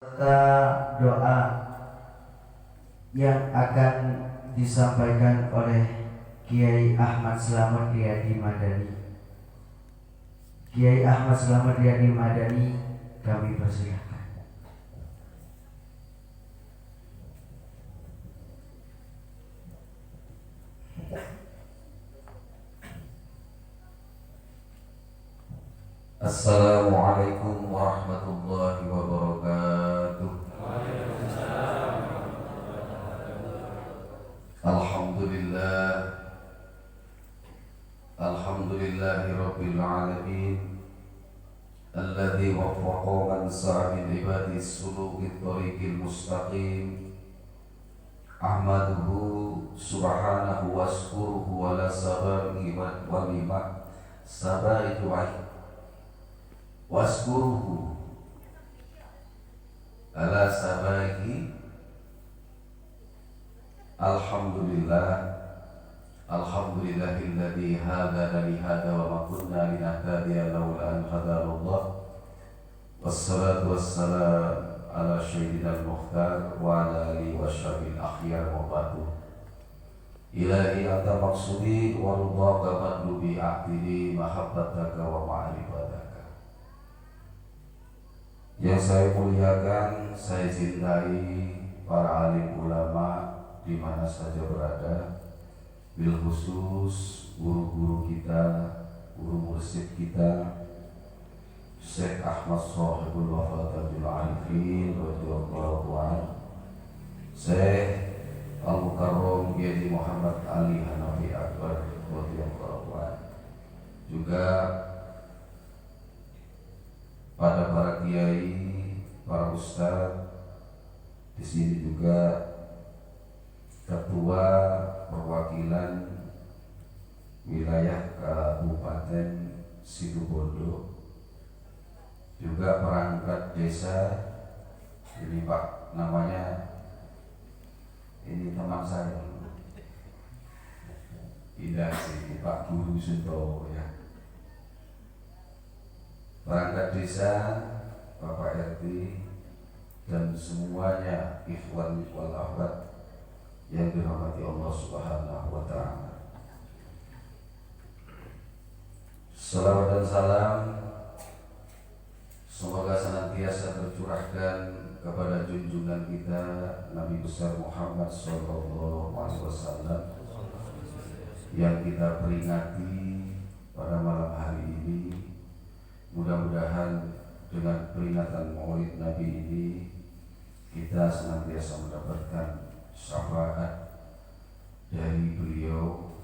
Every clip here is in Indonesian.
serta doa yang akan disampaikan oleh Kiai Ahmad Slamet Riyadi Madani. Kiai Ahmad Slamet Riyadi Madani, kami persilakan. Assalamualaikum warahmatullahi wabarakatuh. Alhamdulillah, alhamdulillahi rabbil alamin, alladzi waffaqa man sa'a min ibadi suluki tariqil mustaqim. Ahmaduhu subhanahu wa askuruhu wa la sabari wa lima sabari tu'ai waskuruhu ala sabahi. Alhamdulillahilladzi hadana li hada wa ma kunna linahtadiya laula an hadanallah. Wassalatu wassalam ala sayyidina al-mukhtar wa ala alihi washabil akhyar wa ba'du. Ilahi anta maksudi wa ridhaka madlubi a'tidi mahabbataka wa ma'rifataka. Yang saya muliakan, saya cintai para alim ulama di mana saja berada, bil khusus guru-guru kita, guru mursyid kita, Syekh Ahmad Shahibul Wafatul Arifin radhiyallahu anhu, Syekh Al-Mukarram Kiai Muhammad Ali Hanafi Akbar radhiyallahu anhu, juga pada para kiai, para ustaz. Di sini juga ketua perwakilan wilayah Kabupaten Situbondo, juga perangkat desa. Ini Pak, namanya ini teman saya, tidak sih Pak Guru Sunto ya. Perangkat desa, Bapak RT, dan semuanya ikhwan wal akhwat yang dirahmati Allah Subhanahu wa ta'ala. Salawat dan salam semoga senantiasa tercurahkan kepada junjungan kita Nabi besar Muhammad sallallahu alaihi wasallam yang kita peringati pada malam hari ini. Mudah-mudahan dengan peringatan Maulid Nabi ini kita senantiasa mendapatkan syafaat dari beliau,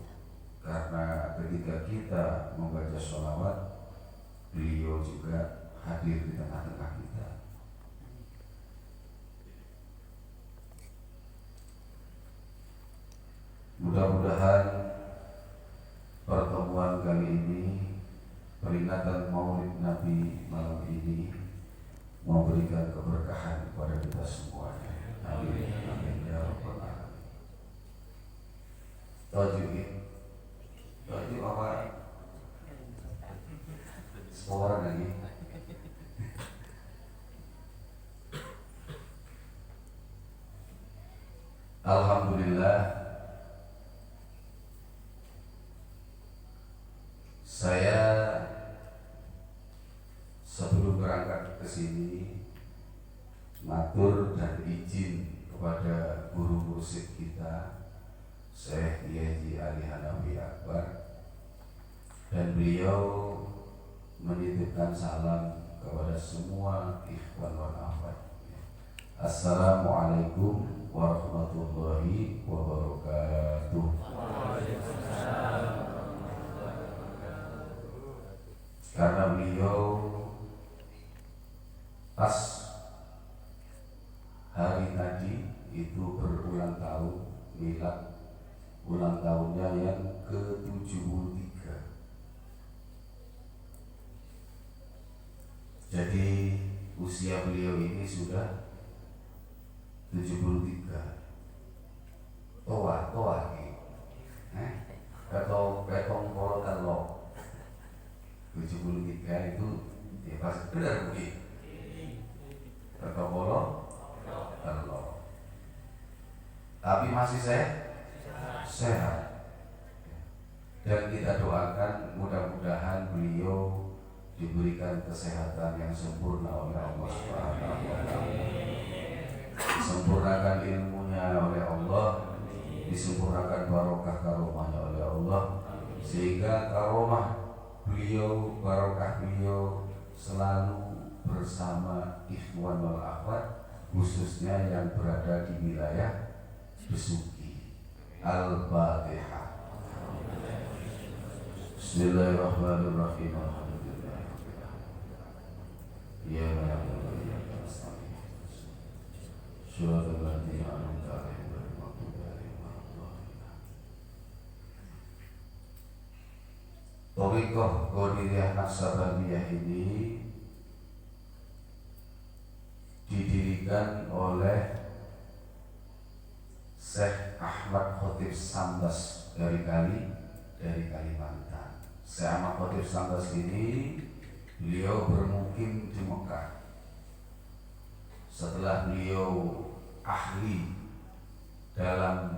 karena ketika kita membaca sholawat, beliau juga hadir di tengah-tengah kita. Mudah-mudahan pertemuan kali ini, peringatan Maulid Nabi malam ini, memberikan keberkahan kepada kita semuanya. Amin. Amin ya rabbal alamin. Tajuk apa? Semua orang lagi. Alhamdulillah, saya sebelum berangkat ke sini matur dan izin kepada guru mursyid kita Syekh Kiai Ali Hanafi Akbar, dan beliau menitipkan salam kepada semua ikhwan wal akhwat. Assalamualaikum warahmatullahi wabarakatuh. Karena beliau pas hari tadi itu berulang tahun, milad ulang tahunnya yang ke-73. Jadi usia beliau ini sudah 73. Toa ketong polotan lo 73 itu ya pasti benar begitu. Ketong polo tapi masih sehat. Dan kita doakan mudah-mudahan beliau diberikan kesehatan yang sempurna oleh Allah Subhanahu wa taala. Disempurnakan ilmunya oleh Allah, disempurnakan barokah karomahnya oleh Allah, sehingga karomah beliau, barokah beliau selalu bersama ikhwan wal akhwat, khususnya yang berada di wilayah Besuki. Al-Fatihah. Bismillahirrahmanirrahim. Ya na'budu wa iyyaka nasta'in. Shiratal ladzina an'amta 'alaihim ghairil maghdubi 'alaihim waladdallin. Thariqah Qadiriyah Naksabandiyah ini didirikan oleh Syekh Ahmad Khotib Sambas dari Kalimantan. Syekh Ahmad Khotib Sambas ini beliau bermukim di Mekah. Setelah beliau ahli dalam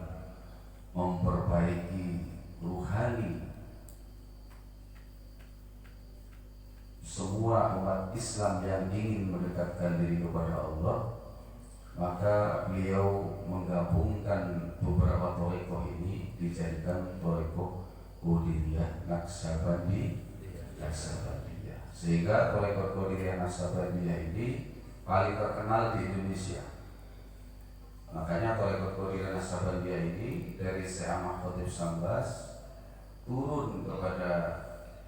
memperbaiki ruhani semua umat Islam yang ingin mendekatkan diri kepada Allah, maka beliau menggabungkan beberapa thariqah ini dijadikan thariqah Qadiriyah Naksabandiyah. Sehingga thariqah Qadiriyah Naksabandiyah ini paling terkenal di Indonesia. Makanya thariqah Qadiriyah Naksabandiyah ini dari Syekh Ahmad Khotib Sambas turun kepada,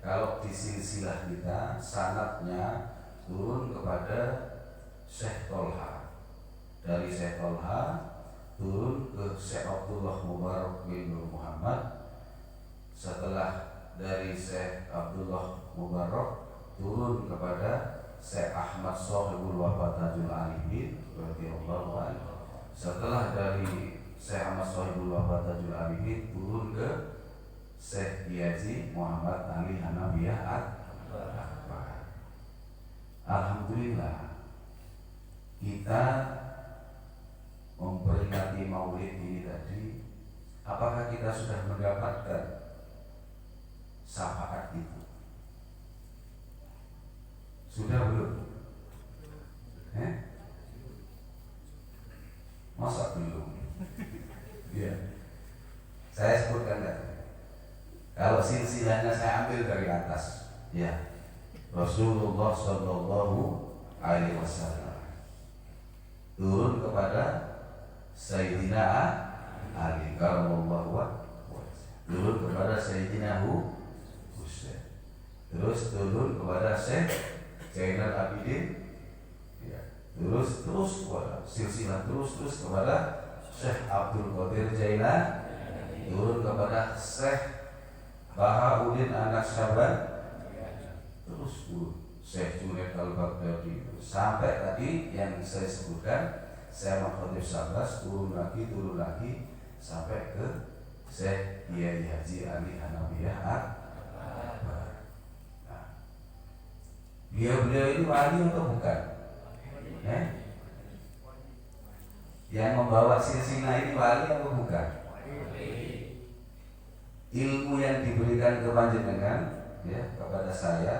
kalau di silsilah kita sanadnya turun kepada Syekh Tolha, dari Syekh Tolha turun ke Syekh Abdullah Mubarak bin Nur Muhammad, setelah dari Syekh Abdullah Mubarak turun kepada Syekh Ahmad Shahibul Wafat Tajul Arifin radhiyallahu anhu, setelah dari Syekh Ahmad Shahibul Wafat Tajul Arifin turun ke Syekh Yazi Muhammad Ali Hanabiyah Akbar. Alhamdulillah kita memperingati Maulid ini tadi, apakah kita sudah mendapatkan syafaat itu? Sudah belum? Masa belum? Iya. Saya sebutkan tadi. Kalau silsilahnya saya ambil dari atas, ya, Rasulullah Shallallahu Alaihi Wasallam turun kepada Sayyidina Ali karramallahu wajhahu, turun kepada Sayyidina Husain, terus turun kepada Syekh Zainal Abidin, ya, terus silsilah terus kepada Syekh Abdul Qadir Jailani, turun kepada Syekh Bahauddin An-Naksaband, terus Syekh Junaid Al-Baghdadi, sampai tadi yang saya sebutkan Syekh Ahmad Khotib Sambas, turun lagi sampai ke Syekh Kiai Haji Ali Hanabiyah Akbar. Nah, beliau ini wali atau bukan? Yang membawa silsilah ini wali atau bukan? Ilmu yang diberikan ke panjenengan, ya, kepada saya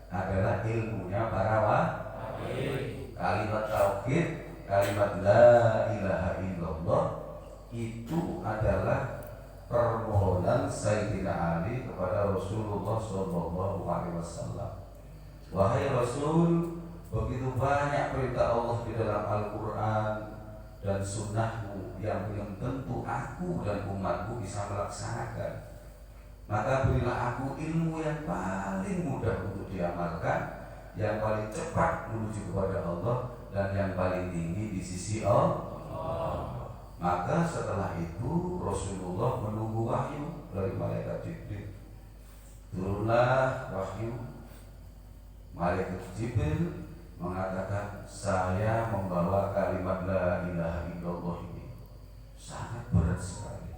adalah ilmunya para wali. Kalimat tauhid, kalimat la ilaha illallah itu adalah permohonan Sayyidina Ali kepada Rasulullah Shallallahu Alaihi Wasallam. Wahai Rasul, begitu banyak perintah Allah di dalam Al-Quran dan sunnahmu yang belum tentu aku dan umatku bisa melaksanakan. Maka berilah aku ilmu yang paling mudah untuk diamalkan, yang paling cepat menuju kepada Allah, dan yang paling tinggi di sisi Allah. Maka setelah itu Rasulullah menunggu wahyu dari malaikat Jibril. Turunlah wahyu. Malaikat Jibril mengatakan, saya membawa kalimat la ilaha illallah ini sangat berat sekali.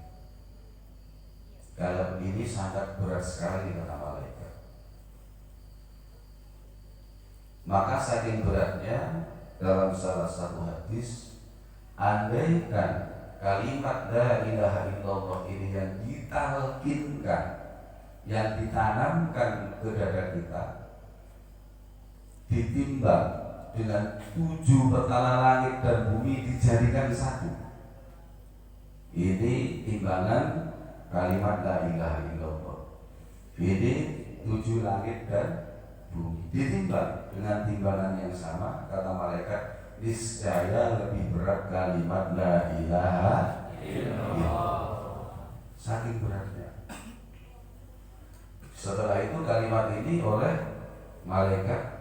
Kalau ini sangat berat sekali kata malaikat. Maka saking beratnya, dalam salah satu hadis, andaikan kalimat la ilaha illallah ini yang ditalkinkan, yang ditanamkan ke dada kita, ditimbang dengan 7 petala langit dan bumi dijadikan satu. Ini timbangan kalimat la ilaha illallah. Ini 7 langit dan bumi ditimbang dengan timbangan yang sama. Kata malaikat, niscaya lebih berat kalimat la ilaha illallah. Saking beratnya. Setelah itu kalimat ini oleh malaikat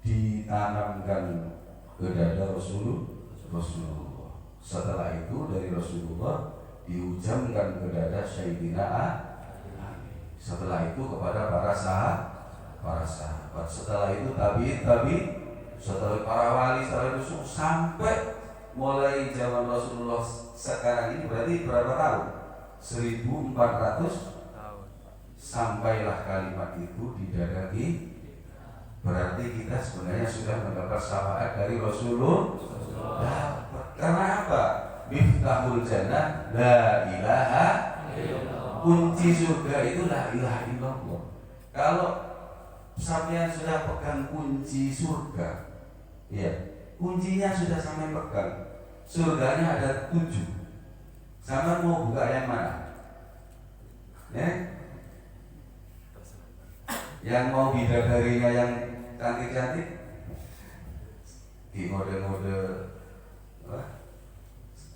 ditanamkan ke dada Rasulullah. Setelah itu dari Rasulullah diujamkan ke dada Sayyidina Ali. Setelah itu kepada para sahabat. Setelah itu tabi'in, setelah para wali, setelah itu sampai mulai zaman Rasulullah sekarang ini berarti berapa tahun? 1400 tahun. Sampailah kalimat itu di dada kita. Berarti kita sebenarnya sudah mendapat syafaat dari Rasulullah. Karena apa? Miftahul jannah la ilaha illallah. Kunci surga itu la ilaha illallah. Kalau sampean sudah pegang kunci surga, ya, kuncinya sudah sampean pegang. Surganya ada 7. Sampean mau buka yang mana? Ya? Yang mau bidadarinya yang cantik-cantik di mode-mode apa?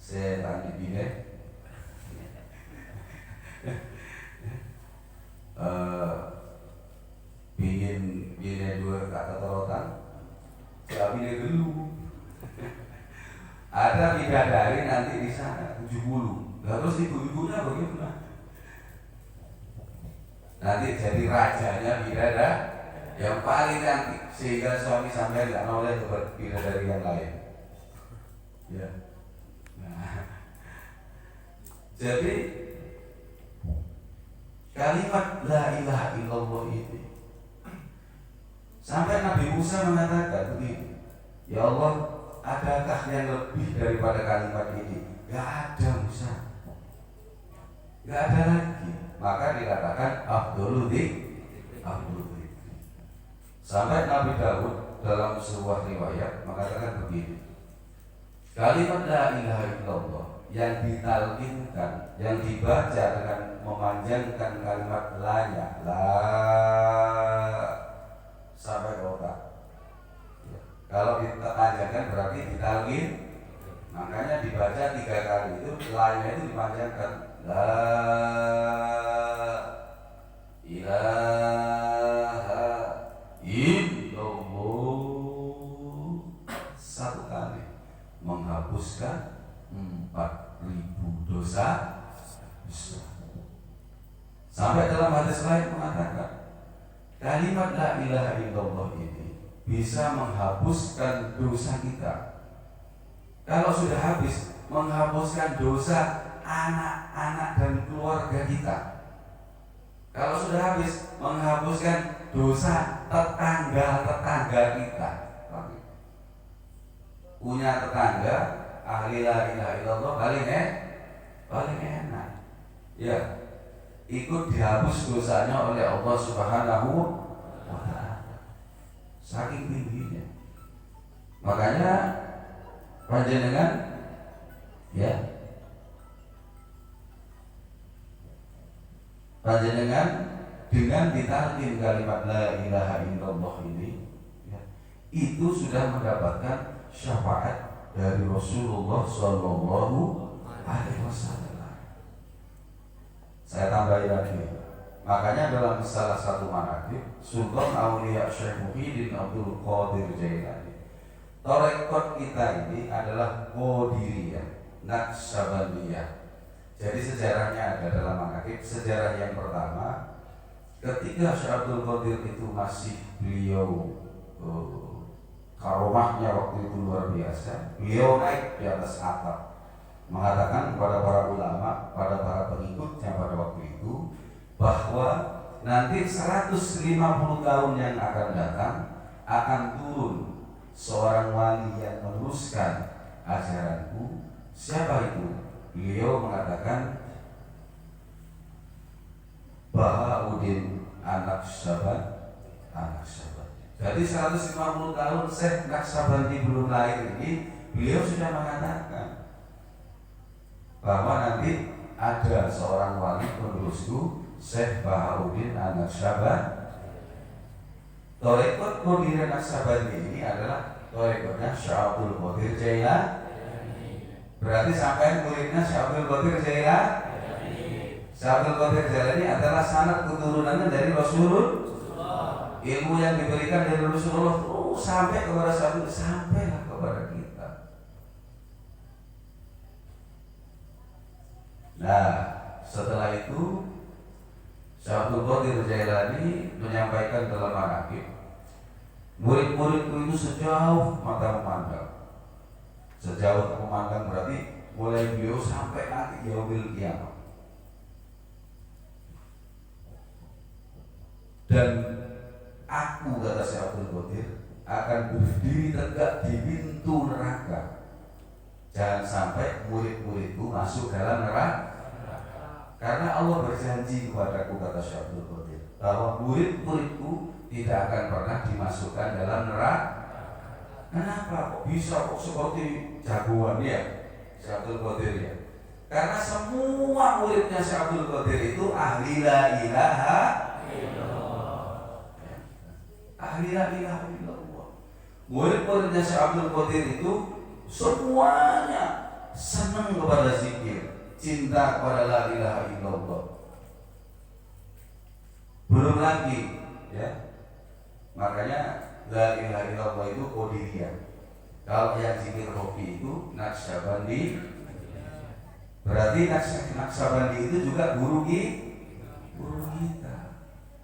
Saya tanya bine bine 2 kata torotan, saya bine dulu. Ada bidadari nanti di sana 70. Terus ibu-ibunya bagaimana? Nanti jadi rajanya bidadari yang paling cantik, sehingga suami sampai nggak noleh ke bidadari yang lain. Ya. Nah. Jadi kalimat la ilaha illallah ini sampai Nabi Musa mengatakan begini, ya Allah, adakah yang lebih daripada kalimat ini? Gak ada, Musa. Gak ada lagi. Maka dikatakan Abdul Dzikr. Sampai Nabi Daud dalam sebuah riwayat mengatakan begini, kalimat la ilaha illallah yang ditalkinkan, yang dibaca dengan memanjangkan kalimat la-nya, la sampai otak. Ya. Kalau dipanjangkan berarti ditalkin, makanya dibaca 3 kali itu la-nya itu dipanjangkan, la ilaha illallah 1 kali menghapuskan 4.000 dosa besar. Sampai dalam hadis lain mengatakan kalimat la ilaha illallah ini bisa menghapuskan dosa kita. Kalau sudah habis, menghapuskan dosa anak-anak dan keluarga kita. Kalau sudah habis, menghapuskan dosa tetangga-tetangga kita. Punya tetangga ahli la ilaha illallah paling enak. Ya, ikut dihapus dosanya oleh Allah Subhanahu wa ta'ala. Saking tingginya. Makanya panjenengan ya, panjenengan dengan ditalkin kalimat la ilaha illallah ini ya, itu sudah mendapatkan syafaat dari Rasulullah Sallallahu Alaihi Wasallam. Saya tambahin lagi. Makanya dalam salah satu manaqib Sultan Aulia Syekh Muhyiddin Abdul Qadir Jailani, tarekat kita ini adalah Qadiriyah, Naqsabandiyah. Jadi sejarahnya ada dalam manaqib. Sejarah yang pertama, ketika Syekh Abdul Qadir itu masih beliau karomahnya waktu itu luar biasa, beliau naik di atas atap mengatakan kepada para ulama, pada para pengikutnya pada waktu itu, bahwa nanti 150 tahun yang akan datang akan turun seorang wali yang meneruskan ajaranku. Siapa itu? Beliau mengatakan Bahauddin An-Naqsyabandi. Jadi 150 tahun Syekh Naqsyabandi belum lahir ini, beliau sudah mengatakan bahwa nanti ada seorang wali penerusku, Syekh Bahauddin An-Naqsyabandi. Thariqat Qadir Naqsyabandi ini adalah thariqatnya Syekh Abdul Qadir Jailani. Berarti sampai muridnya Syekh Abdul Qadir Jailani. Syekh Abdul Qadir Jailani adalah sanad keturunannya dari Rasulullah. Ilmu yang diberikan dari Rasulullah terus sampai kepada sampailah kepada kita. Nah, setelah itu Syekh Abdul Qadir Jailani menyampaikan dalam manaqib, murid-muridku itu sejauh mata memandang. Sejauh memandang berarti mulai beliau sampai nanti yaumil qiyamah. Dan aku, kata Syekh Abdul Qadir, akan berdiri tegak di pintu neraka. Jangan sampai murid-muridku masuk dalam neraka. Karena Allah berjanji kepadaku, kata Syekh Abdul Qadir, bahwa murid-muridku tidak akan pernah dimasukkan dalam neraka. Kenapa kok bisa kok seperti jagoan ya Syekh Abdul Qadir ya? Karena semua muridnya Syekh Abdul Qadir itu ahli la ilaha illallah. Ahli la ilaha illallah. Murid-muridnya Syekh Abdul Qadir itu semuanya senang kepada zikir, cinta kepada la ilaha illallah. Belum lagi ya, makanya la ilaha illallah itu qadiriyah. Kalau yang zikir rofi itu Naqsyabandi. Berarti Naqsyabandi itu juga guru kita.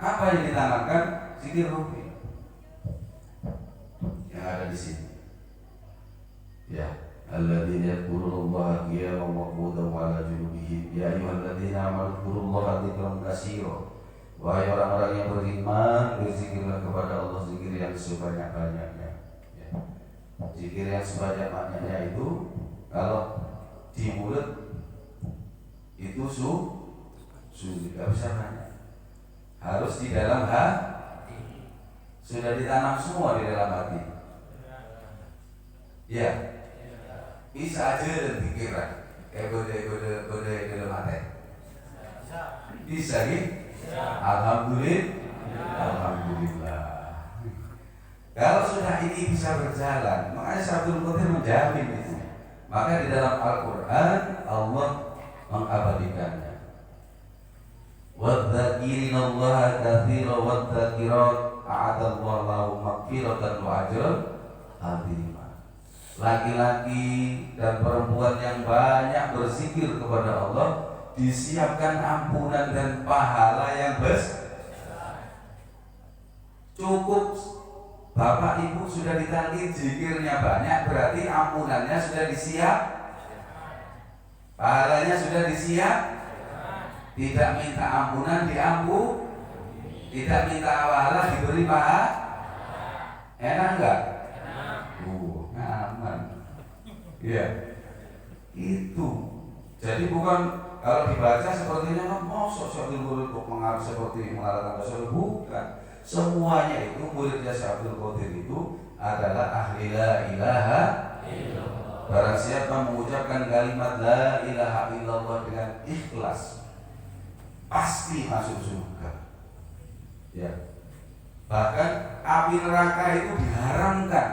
Apa yang ditanamkan? Zikir rofi yang ada di sini. Ya, alladzina yadhkurullaha qiyaman wa qu'udan wa 'ala junubihim. Ya ayyuhalladzina amanu dzkurullaha dzikran katsiran. Wahai orang-orang yang beriman, berzikirlah kepada Allah zikir yang sebanyak-banyaknya. Ya. Zikir yang sebanyak-banyaknya itu kalau di mulut itu tidak bisa banyak. Harus di dalam hati. Sudah ditanam semua di dalam hati. Ya. Bisa aja dan pikiran. Kayak gode dalam hati. Bisa gitu. Alhamdulillah. Kalau sudah ini bisa berjalan, makanya Syekh Abdul Qadir menjamin itu. Maka di dalam Al-Quran Allah mengabadikannya. Wadzakirinallaha katsiran wadzakirat a'adallahu lahum maghfiratan wa ajran 'azima. Laki-laki dan perempuan yang banyak berzikir kepada Allah disiapkan ampunan dan pahala yang besar. Cukup bapak ibu sudah ditalkin zikirnya banyak, berarti ampunannya sudah disiap, pahalanya sudah disiap. Tidak minta ampunan diampun, tidak minta pahala diberi pahala. Enak enggak? Aman. Iya. Itu. Jadi bukan kalau dibaca sepertinya kan mosok Syekh Abdul Qadir kok mengarang seperti mengarang Rasul, bukan. Semuanya itu muridnya Syekh Abdul Qadir itu adalah ahli la ilaha illallah. Barang siapa mengucapkan kalimat la ilaha illallah dengan ikhlas pasti masuk surga. Ya. Bahkan api neraka itu diharamkan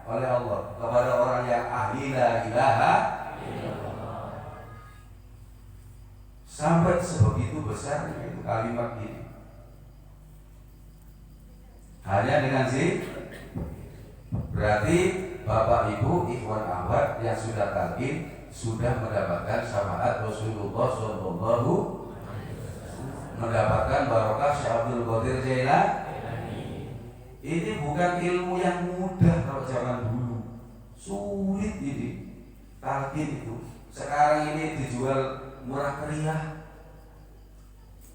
oleh Allah kepada orang yang ahli la ilaha illallah. Sampai sebegitu besarnya itu kalimat ini. Hanya dengan berarti Bapak Ibu ikhwan akhwat yang sudah talqin sudah mendapatkan syafaat Rasulullah sallallahu, mendapatkan barokah Syekh Abdul Qadir Jailani. Ini bukan ilmu yang mudah kalau zaman dulu. Sulit ini talqin itu. Sekarang ini dijual murah meriah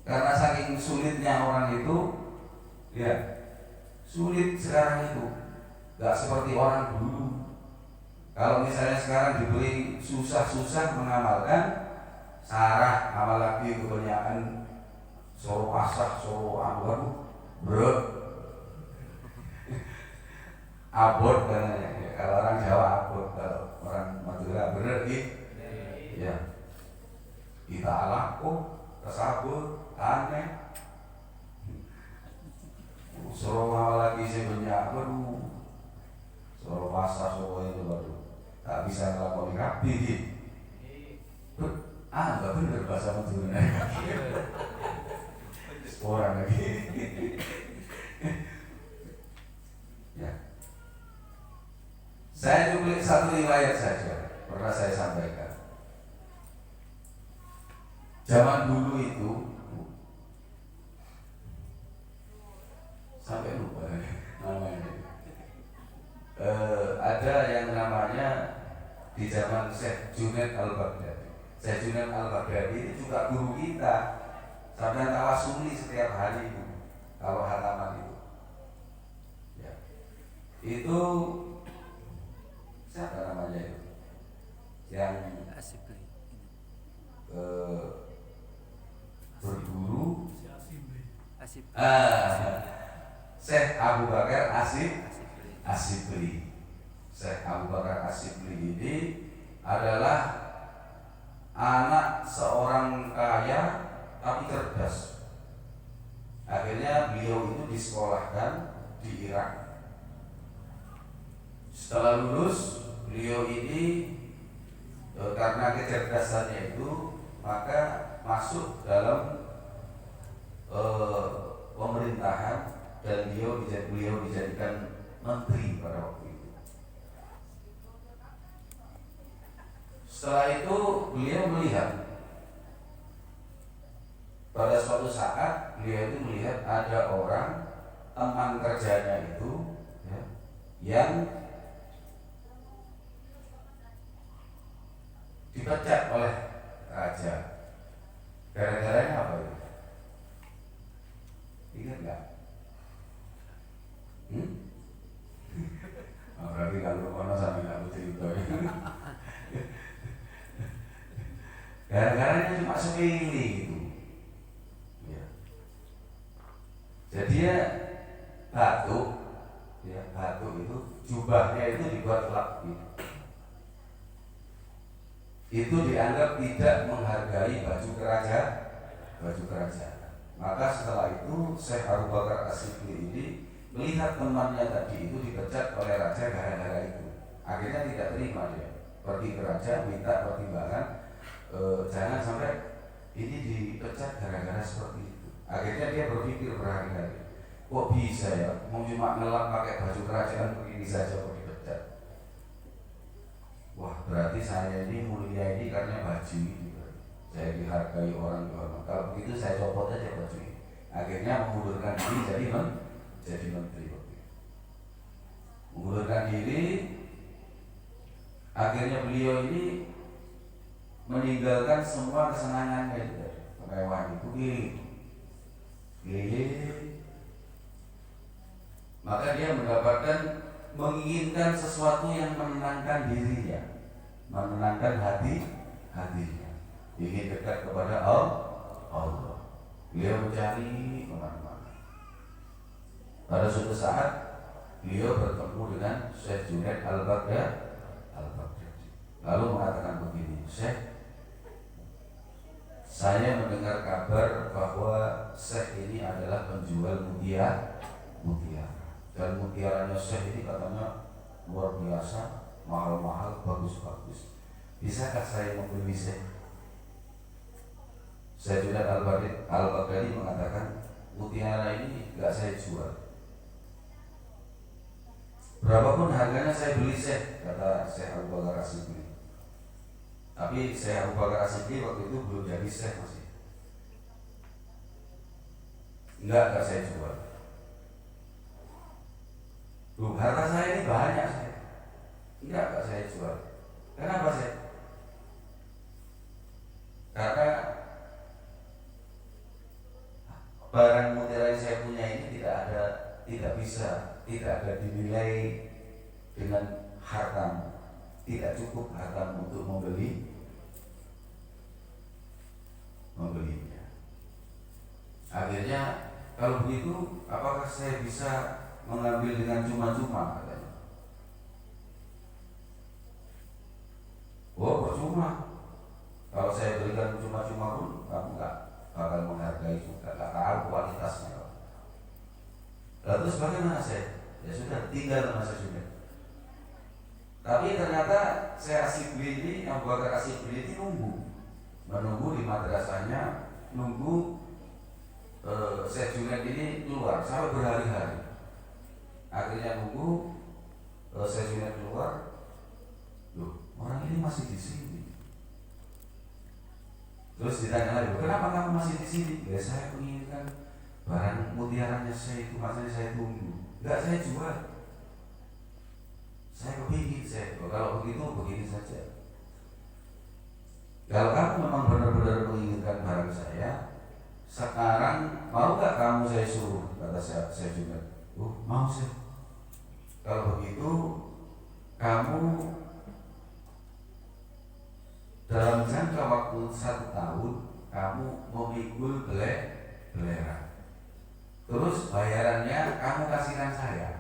karena saking sulitnya orang itu, ya sulit sekarang itu, nggak seperti orang dulu. Kalau misalnya sekarang diberi susah-susah mengamalkan, sarah amal lagi kebanyakan soro asah, soro anggur, bro, abot katanya. Ya, kalau orang Jawa abot, kalau orang Madura bener ya. Kita alaku, tersabut, aneh. Soro amal lagi sebanyak, waduh, soro asah, soro itu waduh. Tak bisa ngelakoni rapi gitu. Enggak bener bahasa Madura. Orang lagi. Ya. Saya tulis satu riwayat saja, pernah saya sampaikan. Zaman dulu itu sampai lupa namanya. Ada yang namanya di zaman Syekh Junaid Al-Baghdadi. Syekh Junaid Al-Baghdadi itu juga guru kita. Sampai tawasuli setiap hari itu, kalau hataman itu. Ya. Itu siapa namanya itu? Yang berguru Syekh Abu Bakar Asyibli. Syekh Abu Bakar Asyibli ini adalah anak seorang kaya tapi cerdas. Akhirnya beliau itu disekolahkan di Irak. Setelah lulus, beliau ini karena kecerdasannya itu maka masuk dalam pemerintahan dan beliau dijadikan menteri pada waktu itu. Setelah itu beliau melihat pada suatu saat beliau itu melihat ada orang teman kerjanya itu ya, yang dipecat oleh raja. Gara-garanya apa itu? Ingat nggak? Berarti kalau kono sampai nggak cerita. Gara-garanya cuma sepele gitu. Ya. Jadi ya batuk itu jubahnya itu dibuat lap gitu. Itu dianggap tidak menghargai baju kerajaan. Maka setelah itu Syekh Abu Bakar Asyibli ini melihat temannya tadi itu dipecat oleh raja gara-gara itu. Akhirnya tidak terima dia. Pergi ke raja minta pertimbangan, jangan sampai ini dipecat gara-gara seperti itu. Akhirnya dia berpikir berhari-hari, kok bisa ya, mau cuma ngelap pakai baju kerajaan begini saja kok dipecat. Wah, berarti saya ini mulia ini karena baju ini. Saya dihargai orang. Kalau begitu saya copot aja baju ini. Akhirnya mengundurkan diri jadi menteri. Mengundurkan diri. Akhirnya beliau ini meninggalkan semua kesenangannya itu, kemewahan itu maka dia menginginkan sesuatu yang menenangkan dirinya, menenangkan hatinya, ingin dekat kepada Allah. Beliau mencari kemana-mana. Pada suatu saat beliau bertemu dengan Syekh Junaid Al-Baghdadi. Lalu mengatakan begini, Syekh, saya mendengar kabar bahwa Syekh ini adalah penjual mutiara. Dan mutiaranya Syekh ini katanya luar biasa, mahal-mahal, bagus-bagus. Bisakah saya membeli Syekh? Syekh Junaid Al-Baghdadi mengatakan, mutiara ini gak saya jual. Berapapun harganya saya beli Syekh, kata Syekh Abu Bakar Asyibli. Tapi Syekh Abu Bakar Asyibli waktu itu belum jadi Syekh masih. Enggak saya jual. Loh, harta saya ini banyak Syekh. Enggak saya jual. Kenapa Syekh? Karena barang mutiara yang saya punya ini tidak ada dinilai dengan harta, tidak cukup harta untuk membelinya. Akhirnya kalau begitu, apakah saya bisa mengambil dengan cuma-cuma, katanya. Oh, percuma. Kalau saya berikan cuma-cuma pun kamu nggak bakal menghargai juga, nggak tahu kualitasnya. Lalu terus bagaimana saya? Ya sudah, tinggal sama saya sudah. Tapi ternyata saya Asyibli ini, Abu Bakar Asyibli ini menunggu di madrasahnya, nunggu Syekh Junaid ini keluar sampai berhari-hari. Akhirnya nunggu Syekh Junaid keluar, loh, orang ini masih di sini. Terus ditanya lagi, kenapa kamu masih di sini? Ya saya menginginkan barang mutiaranya saya itu, makanya saya tunggu. Enggak, saya jual. Saya kepingin, kalau begitu begini saja. Kalau kamu memang benar-benar menginginkan barang saya, sekarang mau gak kamu saya suruh? Kata saya juga, mau sih. Kalau begitu, kamu dalam jangka waktu 1 tahun, kamu memikul belerang. Terus bayarannya kamu kasihkan saya.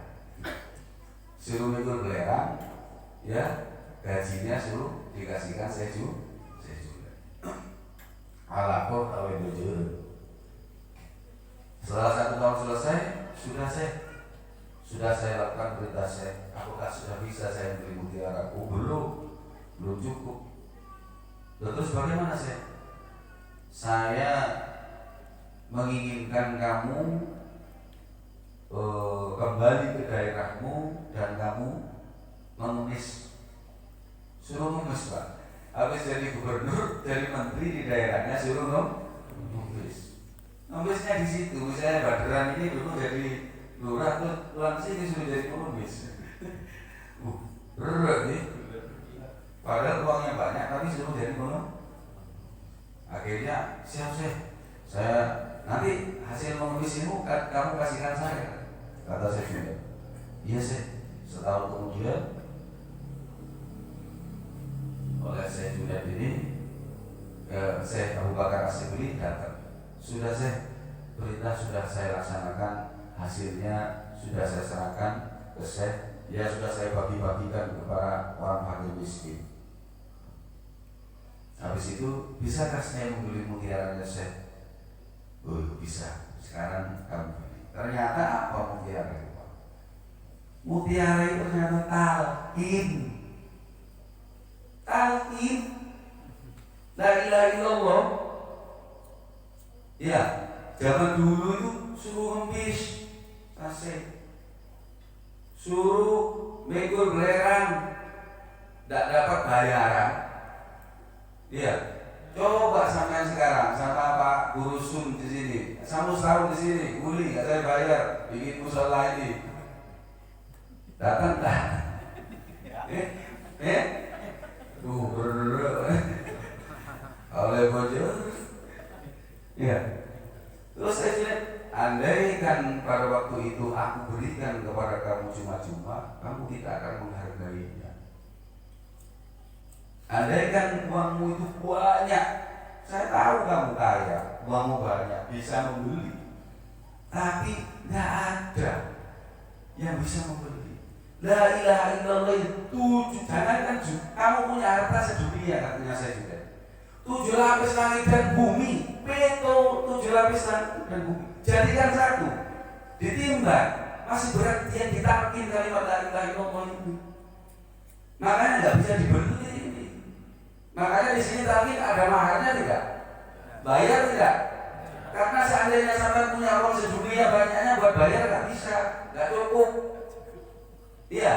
Suruh mikul belerang, ya, gajinya suruh dikasihkan saya juga. Alaqor awal bujur. Setelah 1 tahun selesai, sudah saya lakukan perintah saya. Apakah sudah bisa saya beli mutiara? Belum cukup. Terus bagaimana saya? Saya menginginkan kamu kembali ke daerahmu dan kamu mengemis. Suruh mengemis, Pak. Habis jadi gubernur, jadi menteri di daerahnya, suruh mengemis. Mengemisnya di situ. Misalnya Badran ini dulu jadi lurah, tuh pulang sini suruh jadi pengemis. Berat nih. Padahal uangnya banyak, tapi suruh jadi pengemis. Akhirnya siap saya nanti hasil mengemis ini kamu kasihkan saya, kata saya juga. Iya sih. Setahun kemudian oleh saya juga ini saya Abu Bakar Asyibli datang. Sudah perintah sudah saya laksanakan, hasilnya sudah saya serahkan ke saya. Ya sudah saya bagi-bagikan kepada orang fakir miskin. Habis itu, bisakah saya membeli mutiaranya saya? Bisa. Sekarang kamu beli. Ternyata apa mutiara itu? Mutiara itu ternyata talqin. La ilaha illallah. Ya, zaman dulu itu suruh ngemis, suruh mikul belerang, tidak dapat bayaran. Iya, coba sampai sekarang sama Pak Guru Sun di sini, sama setahun di sini, uli nggak saya bayar, bikin musola ini, datang tak? Oleh bojol, ya. Terus saya lihat, andai kan pada waktu itu aku berikan kepada kamu cuma-cuma, kamu tidak akan menghargainya. Andai kan uangmu itu banyak, saya tahu kamu kaya, uangmu banyak, bisa membeli. Tapi tidak ada yang bisa membeli. La ilaha illallah itu jangan kan kamu punya harta sedunia, katanya saya juga. 7 lapis langit dan bumi, peto 7 lapis langit dan bumi, jadikan satu, ditimbang, masih berat yang ditamkin kalimat la ilaha illallah itu. Makanya nggak bisa dibeli. Makanya di sini tadi ada maharnya tidak? Bayar tidak? Karena seandainya sampai punya uang sedunia banyaknya buat bayar nggak bisa, nggak cukup. Iya.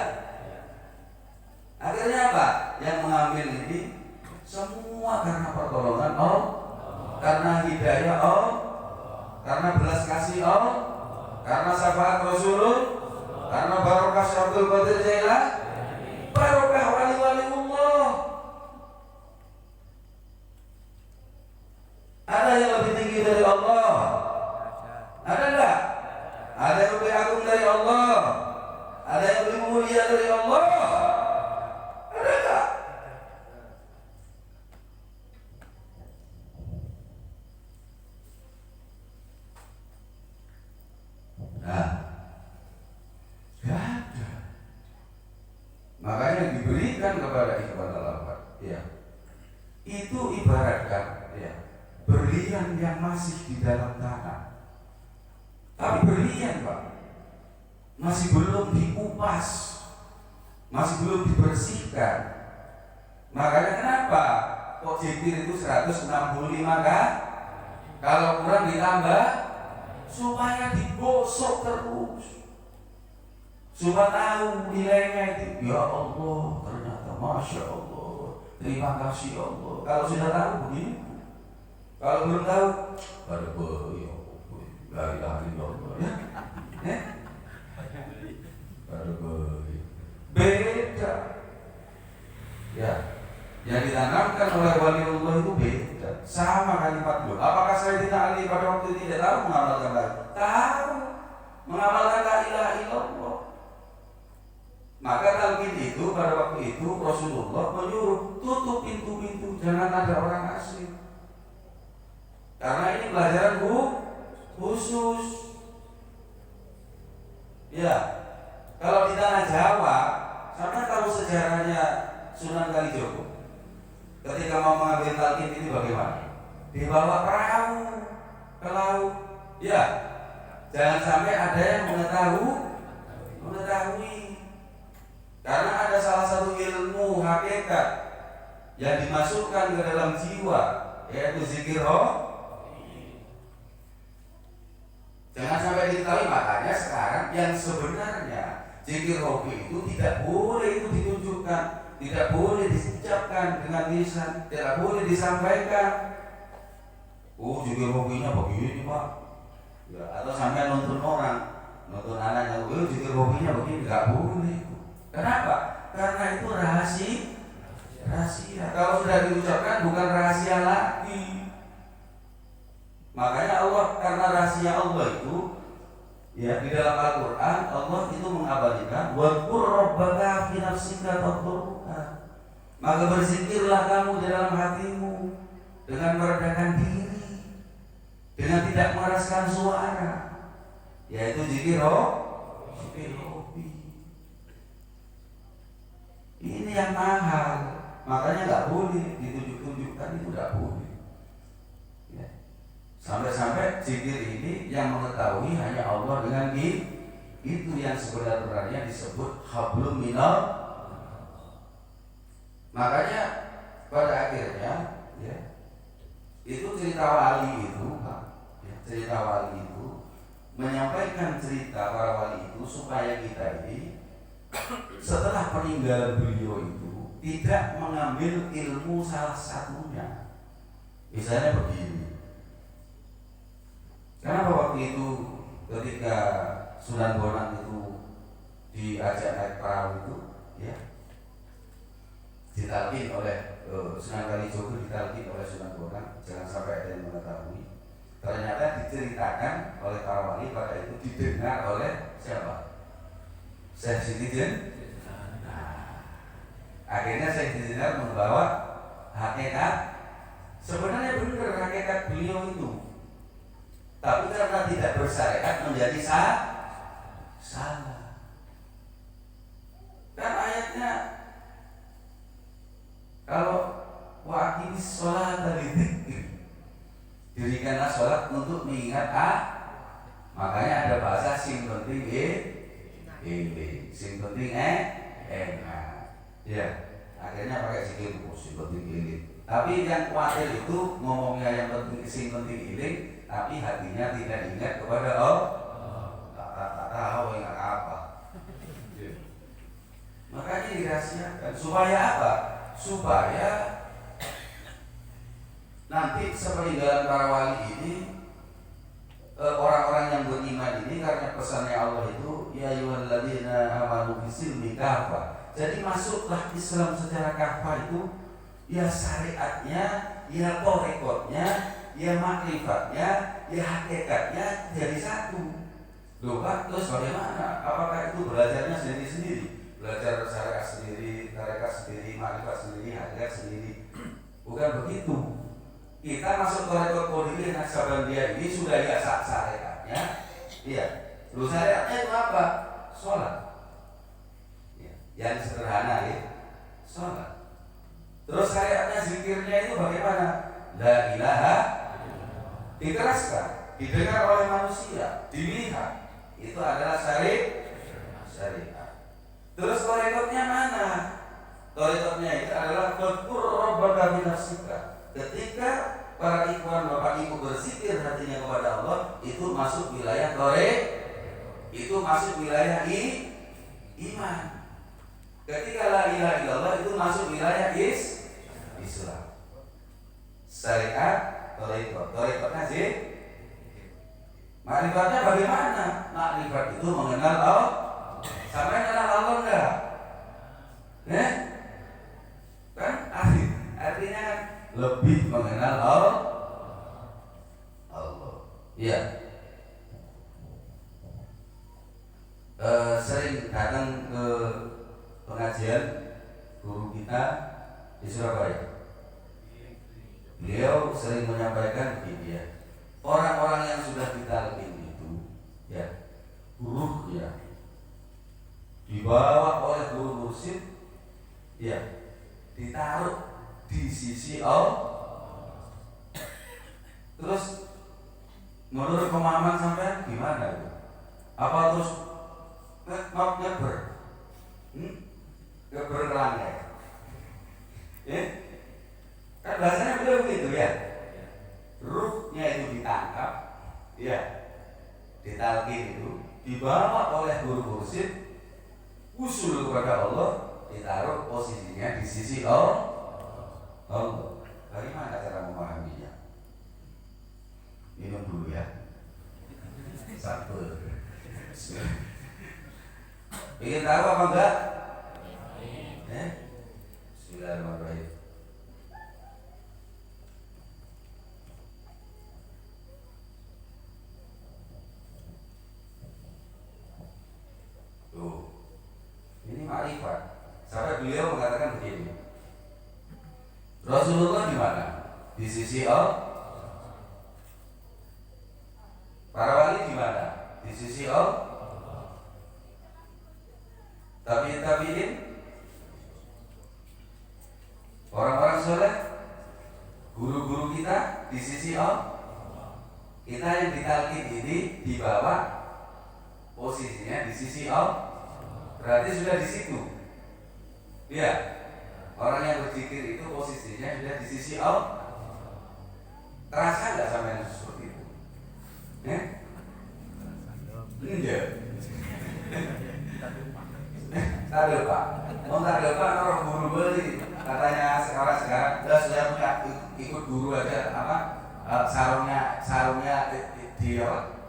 Akhirnya apa? Yang mengambil ini semua karena pertolongan Allah, karena hidayah Allah, karena belas kasih Allah, karena syafaat Rasulullah, karena barokah Syaikhul Qadir Jailani, barokah wali-wali Allah. Ada yang lebih tinggi dari Allah? Ada enggak? Ada yang lebih agung dari Allah? Ada yang lebih mulia dari Allah? Ada enggak? berikan kepada ikhwan al-afat, ya. Itu ibaratkan, ya, berlian yang masih di dalam tanah. Tapi berlian, Pak, masih belum dikupas, masih belum dibersihkan. Makanya kenapa kok zikir itu 165 kan? Kalau kurang ditambah supaya digosok terus, supaya tahu nilainya itu. Ya Allah, ternyata Masya Allah, terima kasih Allah. Kalau sudah tahu begitu, kalau belum tahu, aduh, ya Allah, la ilaha illallah, ya, aduh, beda, ya. Yang ditanamkan oleh waliullah itu beda. Sama kalimat beliau. Apakah Sayyidina Ali pada waktu itu tidak tahu mengamalkan la? Tahu, mengamalkan la ilaha illallah. Maka talqin itu pada waktu itu Rasulullah menyuruh tutup pintu-pintu, jangan ada orang asing. Karena ini pelajaran khusus. Ya, kalau di tanah Jawa, sampai tahu sejarahnya Sunan Kalijogo. Ketika mau mengambil talqin ini bagaimana? Dibawa perahu ke laut. Ya, jangan sampai ada yang mengetahui. Karena ada salah satu ilmu hakikat yang dimasukkan ke dalam jiwa, yaitu zikir roh. Jangan sampai diketahui. Makanya sekarang yang sebenarnya zikir roh itu tidak boleh itu ditunjukkan, tidak boleh diucapkan dengan lisan, tidak boleh disampaikan. Oh, zikir rohnya begini Pak, ya, atau sampai nonton anaknya, oh zikir rohnya begini, nggak boleh. Kenapa? Karena itu rahasia. Kalau sudah diucapkan bukan rahasia lagi. Makanya Allah, karena rahasia Allah itu, ya, di dalam Al-Quran Allah itu mengabadikan wadkur rabbaka fi nafsika tadharruka. Maka berzikirlah kamu di dalam hatimu dengan meredakan diri, dengan tidak mengeraskan suara, yaitu zikir Rabbi. Ini yang mahal, makanya nggak boleh ditunjuk-tunjukkan, itu nggak boleh. Ya. Sampai-sampai zikir ini yang mengetahui hanya Allah dengan itu yang sebenarnya disebut hablum minal. Makanya pada akhirnya, ya, itu cerita wali itu, Pak, ya, cerita wali itu menyampaikan cerita para wali itu supaya kita ini setelah peninggalan beliau itu tidak mengambil ilmu salah satunya. Misalnya begini. Kenapa waktu itu ketika Sunan Bonang itu diajak naik perahu itu, ya, ditalqin oleh Sunan Kalijogo, ditalqin oleh Sunan Bonang, jangan sampai ada yang mengetahui. Ternyata diceritakan oleh para wali pada itu, didengar oleh siapa? Syekh Siti Jenar. Akhirnya Syekh Siti Jenar membawa hakikat. Sebenarnya benar hakikat beliau itu, tapi karena tidak bersyariat menjadi salah. Kan ayatnya, kalau waqimis sholata lidzikri, dirikanlah sholat untuk mengingat makanya ada bahasa sing penting sing penting ya, akhirnya pakai zikir sing penting Tapi yang khawatir itu ngomongnya yang penting sing penting tapi hatinya tidak ingat kepada tak tahu ingat apa. Makanya dirahasiakan supaya apa? Supaya nanti sepeninggalan para wali ini, orang-orang yang beriman ini, karena pesannya Allah itu ya ayyuhalladzina amanu bisilmi kafah. Jadi masuklah Islam secara kafah itu, ya syariatnya, ya torekotnya, ya makrifatnya, ya hakikatnya jadi satu. Loh Pak, terus bagaimana? Apakah itu belajarnya sendiri-sendiri? Belajar syariat sendiri, tarekat sendiri, makrifat sendiri, hakikat sendiri? Bukan begitu. Kita masuk torekot Qadiriyah Naksabandiyah ini sudah ya syariatnya. Iya. Loh syariatnya itu apa? Sholat. Ya. Yang sederhana ya, sholat. zikirnya itu bagaimana? La ilaha, dikeraskan, didengar oleh manusia, dilihat. Itu adalah syariat. Terus torekotnya mana? Torekotnya itu adalah fadkur rabbaka binafsika. Ketika para ikhwan bapak ibu berzikir hatinya kepada Allah, itu masuk wilayah torek, itu masuk wilayah iman. Ketika la ilaha illallah itu masuk wilayah Islam. Syariat, torekotnya sih. Makrifatnya bagaimana? Makrifat itu mengenal Allah. Sampai kenal Allah enggak? Kan artinya kan lebih mengenal Allah. Iya. Sering datang ke pengajian guru kita di Surabaya. Beliau sering menyampaikan begini ya. Orang-orang yang sudah ditalqin itu ya, guru ya, dibawa oleh guru mursyid ya, ditaruh di sisi Allah. Terus menurut pemahaman sampean gimana itu? Apa terus ngeber kelangkai? Ya, kan bahasanya beliau begitu ya. Ruhnya itu ditangkap, ya, ditalqin itu, dibawa oleh guru mursyid, usul kepada Allah, ditaruh posisinya di sisi Allah. Bagaimana cara memahaminya? Minum dulu ya. Satu. Ingin tahu apa enggak? Bismillahirrahmanirrahim. Ini ma'rifat. Sampai beliau mengatakan begini. Rasulullah di mana? Di sisi Allah. Para wali di mana? Di sisi Allah. Tabi'in, orang-orang soleh, guru-guru kita di sisi Allah. Kita yang ditalqin ini dibawa posisinya di sisi Allah. Berarti sudah di situ. Ya. Orang yang berzikir itu posisinya sudah di sisi Allah. Terasa enggak sama yang seperti itu? Enggak. Tadi Pak. Mau tadi Pak orang guru beli katanya sekarang saya punya ikut guru aja apa sarungnya di apa?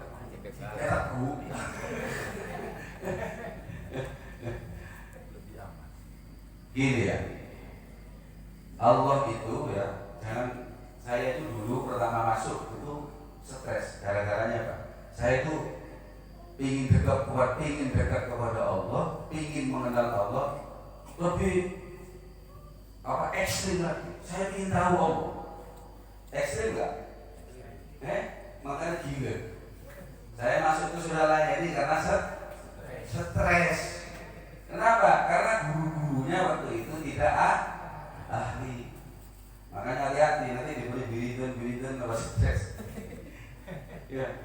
Tegu. Gini ya, Allah itu ya, jangan, saya itu dulu pertama masuk itu stres, gara-garanya Pak. Saya itu ingin dekat kepada Allah, ingin mengenal Allah, lebih ekstrim lagi. Saya ingin tahu Allah. Ekstrim nggak? Makanya gila. Saya masuk ke surga ini karena stres. Kenapa? Karena guru-gurunya waktu itu tidak ahli. Makanya hati-hati nanti diberi biritan kalau stres. Ya.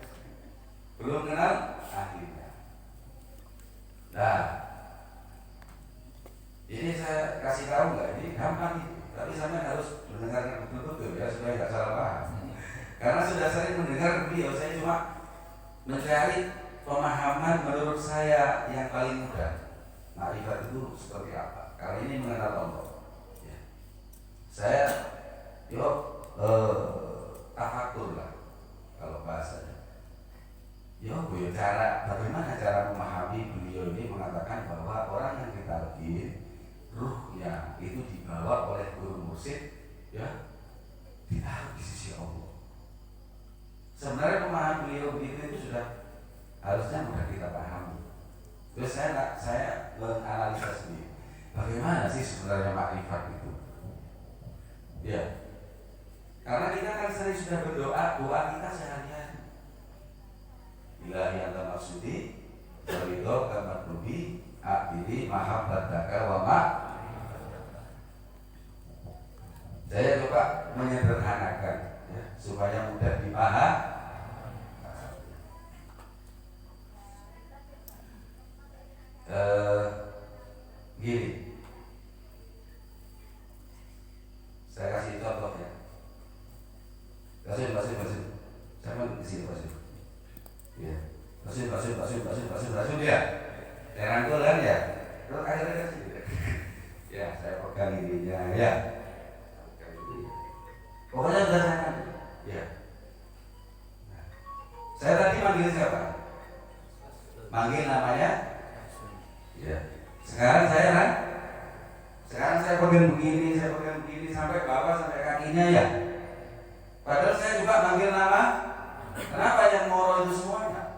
Belum kenal ahlinya. Nah, ini saya kasih tahu nggak? Ini gampang itu. Tapi sampai harus mendengarkan betul-betul ya supaya nggak salah paham. Karena sudah sering mendengar beliau, saya cuma mencari pemahaman menurut saya yang paling mudah. Ma'rifat itu seperti apa? Kali ini mengenal Allah. Ya. Saya tafakur lah kalau bahasanya. Bagaimana cara memahami beliau ini mengatakan bahwa orang yang ditalqin ruhnya itu dibawa oleh guru mursyid, ya, ditaruh di sisi Allah. Sebenarnya pemahaman beliau begitu itu sudah harusnya mudah kita pahami. Terus saya menganalisa sendiri, bagaimana sih sebenarnya makrifat itu? Ya, karena kita kan sering sudah berdoa, doa kita sehari-hari. Ilahi anta maksudi, waridho kamatlubi, abidi mahabbataka wa ma. Saya menyederhanakan ya, supaya mudah dipaham. Gini, saya kasih contoh ya. Basun. Sama di sini basun. Ya. Basun ya. Saya rangkul kan ya. Terus akhirnya kasih. Ya, saya pegang ininya ya. Pokoknya sudah saya. Ya. Nah, saya tadi manggil siapa? Manggil namanya. Ya. Sekarang saya pegang begini sampai bawah sampai kakinya ya. Padahal saya juga manggil nama. Kenapa yang moro itu semuanya?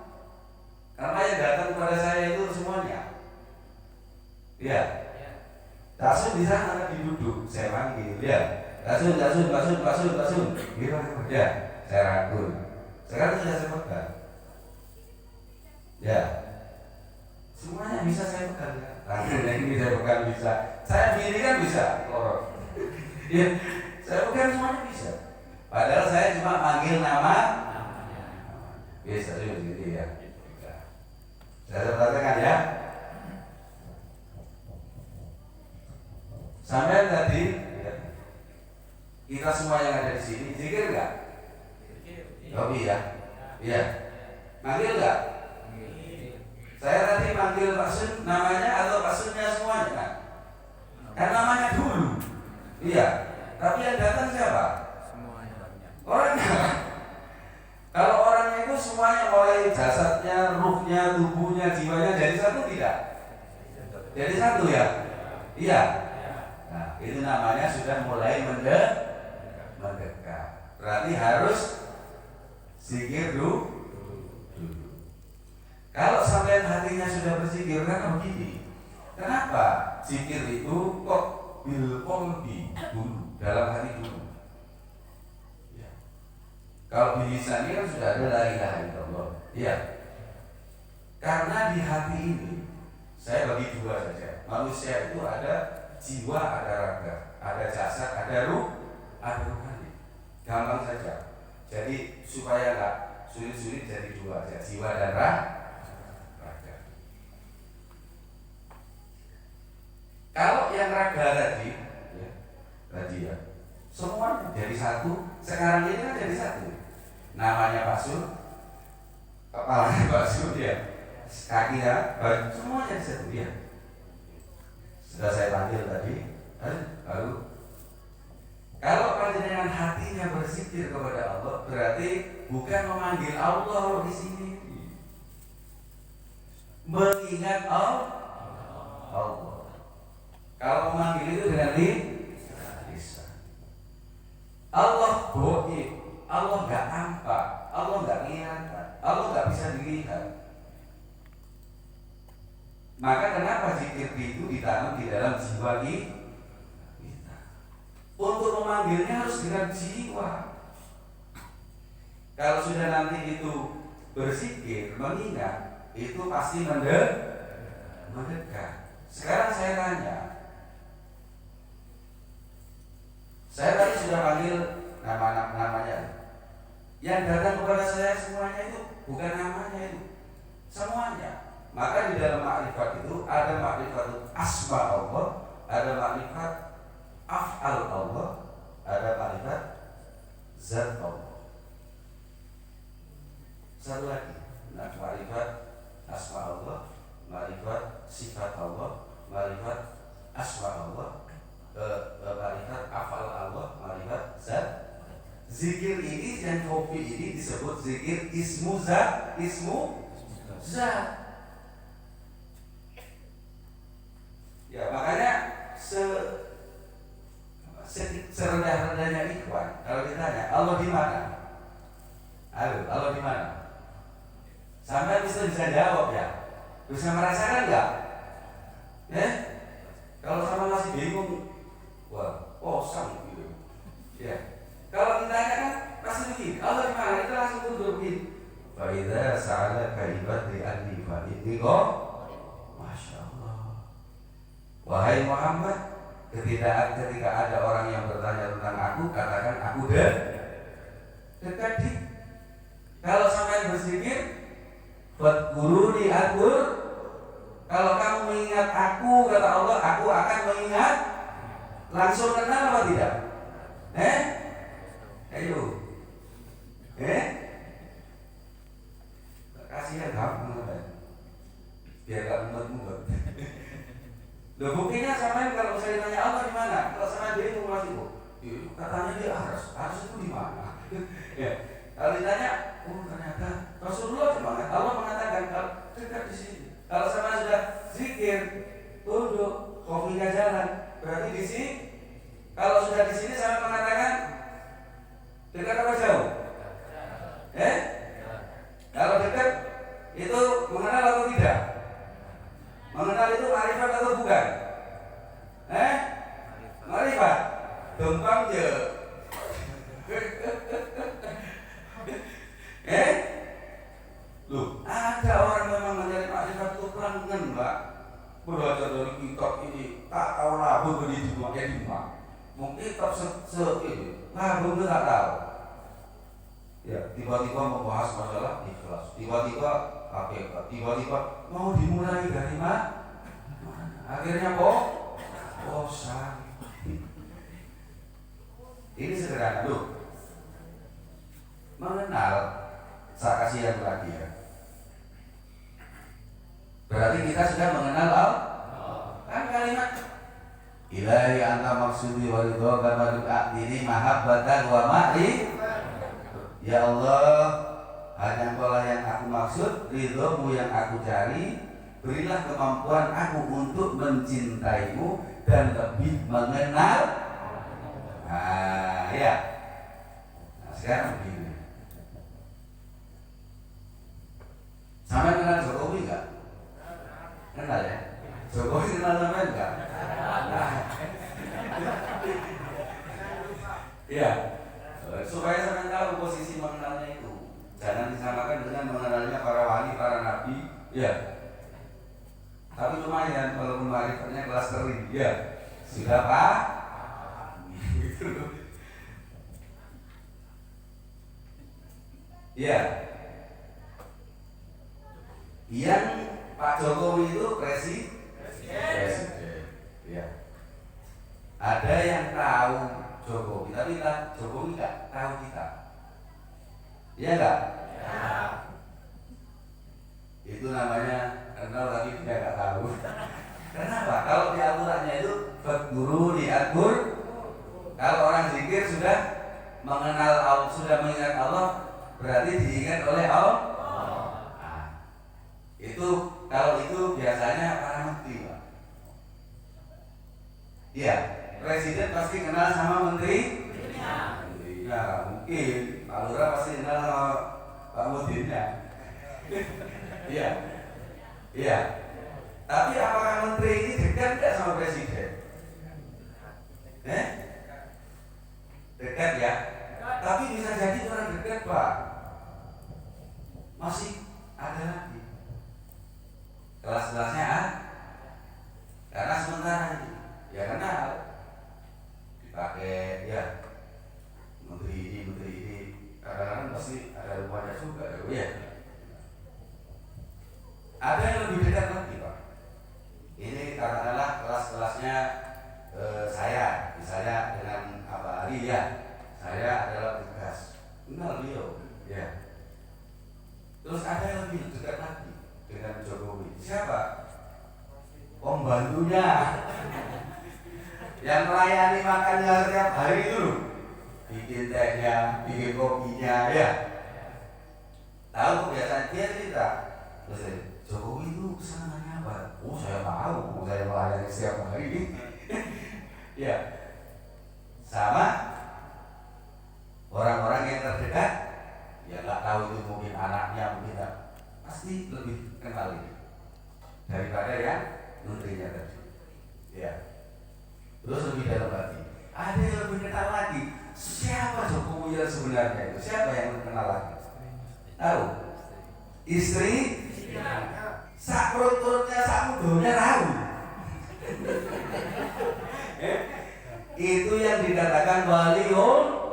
Karena yang datang kepada saya itu semuanya. Ya. Tasun di sana duduk, saya manggil ya. Tasun. Gitu ya. Saya rangkul. Sekarang sudah saya pegang. Ya. Semuanya bisa saya pegang ya. Rangkulnya ini saya pegang bisa. Saya begini kan bisa. Ya. Saya pegang semuanya bisa. Padahal saya cuma manggil nama. Bisa juga gitu ya. Saya perhatikan ya. Sampai tadi ya, kita semua yang ada di sini zikir nggak? Oh iya. Iya. Manggil nggak? Saya tadi manggil Pak Sun namanya atau Pak Sunnya semuanya kan? Kan namanya dulu. Iya. Tapi yang datang siapa? Orangnya. Kalau orangnya itu semuanya mulai jasadnya, ruhnya, tubuhnya, jiwanya jadi satu tidak? Jadi satu ya? Iya. Nah, itu namanya sudah mulai mendekat. Berarti harus zikir dulu. Kalau sampai hatinya sudah berzikir, karena begini. Kenapa zikir itu kok bil qalbi dulu, dalam hati dulu? Kalau di lisan ini kan sudah ada la ilaha illallah. Iya. Karena di hati ini saya bagi dua saja. Manusia itu ada jiwa, ada raga, ada jasad, ada ruh, ada rohani. Gampang saja. Jadi supaya nggak sulit-sulit jadi dua saja, jiwa dan raga. Kalau yang raga tadi ya, semuanya jadi satu. Sekarang ini kan jadi satu. Namanya Pak Sun, kepalanya Pak Sun ya, kakinya, semuanya jadi satu ya. Sudah saya panggil tadi, lalu kalau panjenengan hatinya berzikir kepada Allah, berarti bukan memanggil Allah di sini, mengingat Allah. Kalau memanggil itu dengan lisan. Allah goib, Allah nggak nampak, Allah nggak kelihatan, Allah nggak bisa dilihat. Maka kenapa zikir itu ditanam di dalam jiwa kita? Untuk memanggilnya harus dengan jiwa. Kalau sudah nanti itu berzikir, mengingat, itu pasti mendekat. Sekarang saya tanya, saya tadi sudah panggil namanya. Yang datang kepada saya semuanya itu bukan namanya itu, semuanya. Maka di dalam makrifat itu ada makrifat asma Allah, ada makrifat af'al Allah, ada makrifat zat Allah. Satu lagi, makrifat asma Allah, makrifat sifat Allah, makrifat asma Allah, makrifat af'al Allah, makrifat zat. Zikir ini yang kopi ini disebut zikir ismu zat. Ya makanya serendah-rendahnya ikhwan kalau ditanya Allah di mana? Allah di mana? Sampai bisa jawab ya, bisa merasakan nggak? Kalau sama masih bingung, wah kosong gitu. Ya. Kalau ditanya kan pasti begini, Allah di mana? Itu langsung tutur begini. Fa idza sa'alaka ibadi anni fa inni Masya Allah. Wahai Muhammad, ketika ketika ada orang yang bertanya tentang aku, katakan aku dekat di. Kalau sampai berzikir, fadkuruni adkur. Kalau kamu mengingat aku, kata Allah, aku akan mengingat. Langsung kenal apa tidak? Ayo. Kasihan kamu, biar gak mumet-mumet. Loh buktinya sama kalau saya tanya Allah di mana? Kalau sama dia itu masih kok. Katanya dia harus itu di mana? Ya. Kalau ditanya, ternyata Rasulullah cuma Allah mengatakan kalau dekat di sini. Kalau sama sudah zikir, tunduk, kopinya jalan, berarti di sini. Kalau sudah di sini sama mengatakan dekat apa jauh? Kalau dekat itu mengenal atau tidak? Mengenal itu ma'rifat atau bukan? Ma'rifat. Gampang je. Loh, ada orang memang mencari ma'rifat itu pelanggan, Pak. Belajar dari kitab ini, tak tahu labu beri di rumah. Mungkin kitab ini, labu itu tak tahu. Ya, tiba-tiba membahas masalah ikhlas, tiba-tiba hakikat, tiba-tiba mau dimulai dari mana? Akhirnya bosan. Ini sederhana loh. Mengenal, saya kasih yang lagi ya. Berarti kita sudah mengenal Allah. Kan kalimat Ilahi anta maksudi wa ridhoka wa ini mahabbatan wa ma'ri. Ya Allah, hanya Engkaulah yang aku maksud, ridhomu yang aku cari. Berilah kemampuan aku untuk mencintaimu dan lebih mengenal. Ya. Nah, sekarang begini. Sampai kenal Jokowi enggak? Kenal ya? Jokowi kenal sampai enggak? Iya. Supaya sampai tahu posisi mengenalnya itu. Jangan disamakan dengan mengenalnya para wali, para nabi. Ya. Tapi lumayan walaupun marifatnya kelas teri. Ya. Sudah Pak? Gitu. Ya. Yang Pak Jokowi itu presiden. Ya. Ada yang tahu Jokowi, tapi Jokowi nggak tahu kita. Iya nggak? Ya. Itu namanya kenal tapi dia nggak tahu. Kenapa? Kalau di aturannya itu fadkuru diatur. Kalau orang zikir sudah mengenal Allah, sudah mengingat Allah, berarti diingat oleh Allah. Nah, itu kalau itu biasanya para menteri, Pak. Iya. Presiden pasti kenal sama menteri. Ya mungkin Pak Lurah pasti kenal sama Pak Mudirnya. Iya. Iya. Tapi apakah menteri ini dekat tidak sama presiden? Dekat ya. Tapi bisa jadi orang dekat, Pak. Masih ada lagi. Kelas-kelasnya karena sementara ini. Ya kenal. Dipakai ya menteri ini kadang-kadang pasti ada rupanya juga ya. Ada yang lebih dekat lagi, Pak. Ini katakanlah kelas-kelasnya saya misalnya dengan Abah Ali ya, saya adalah tugas kenal beliau ya. Terus ada yang lebih dekat lagi dengan Jokowi. Siapa? Pembantunya yang melayani makannya setiap hari itu loh. Bikin tehnya, bikin kopinya ya. Tahu kebiasaan dia cerita. Terus Jokowi itu kesenangannya apa? Oh saya tahu, saya melayani setiap hari. Ya. Sama orang-orang yang terdekat, ya nggak tahu itu mungkin anaknya, mungkin tak. Pasti lebih kenal ini daripada yang menterinya tadi. Ya. Terus lebih dalam lagi. Ada yang lebih kenal lagi. Siapa Jokowi yang sebenarnya itu? Siapa yang kenal lagi? Tahu? Istri? Sak perut-perutnya, sak mudhonya tahu. Itu yang dikatakan waliul.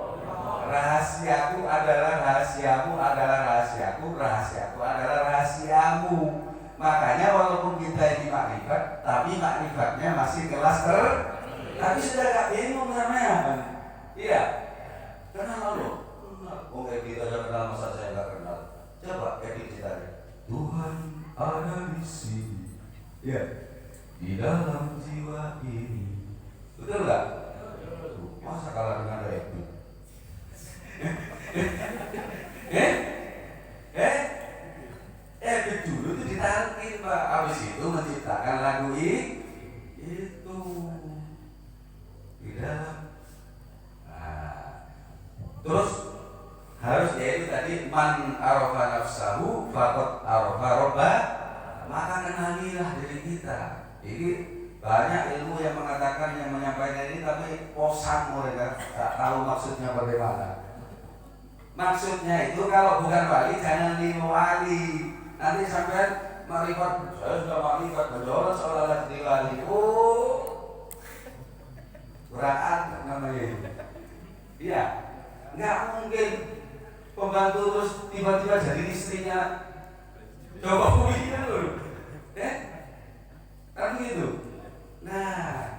Rahasiaku adalah rahasiamu adalah rahasiaku, rahasiaku adalah rahasiamu. Makanya walaupun kita ini makrifat, tapi makrifatnya masih kelas tapi sudah gak bingung namanya. Iya. Kenal lo? Oh kita aja kenal, masa saya gak kenal. Coba ceritanya. Tuhan ada di sini. Iya. Di dalam jiwa ini. Betul gak? Masa kalah dengan itu? Dulu itu ditalkin Pak. Habis itu menciptakan lagu itu di dalam. Nah, terus harus yaitu tadi man arafa nafsahu faqad arafa rabbah, maka kenalilah diri kita. Jadi banyak ilmu yang mengatakan, yang menyampaikan ini tapi posang mereka tak tahu maksudnya bagaimana. Maksudnya itu kalau bukan wali jangan lima wali. Nanti sampai makrifat, saya sudah makrifat menjorot seolah-olah jadi wali. Oh, berat namanya itu. Iya, nggak mungkin pembantu terus tiba-tiba jadi istrinya Jokowi kan loh. Kan gitu. Nah,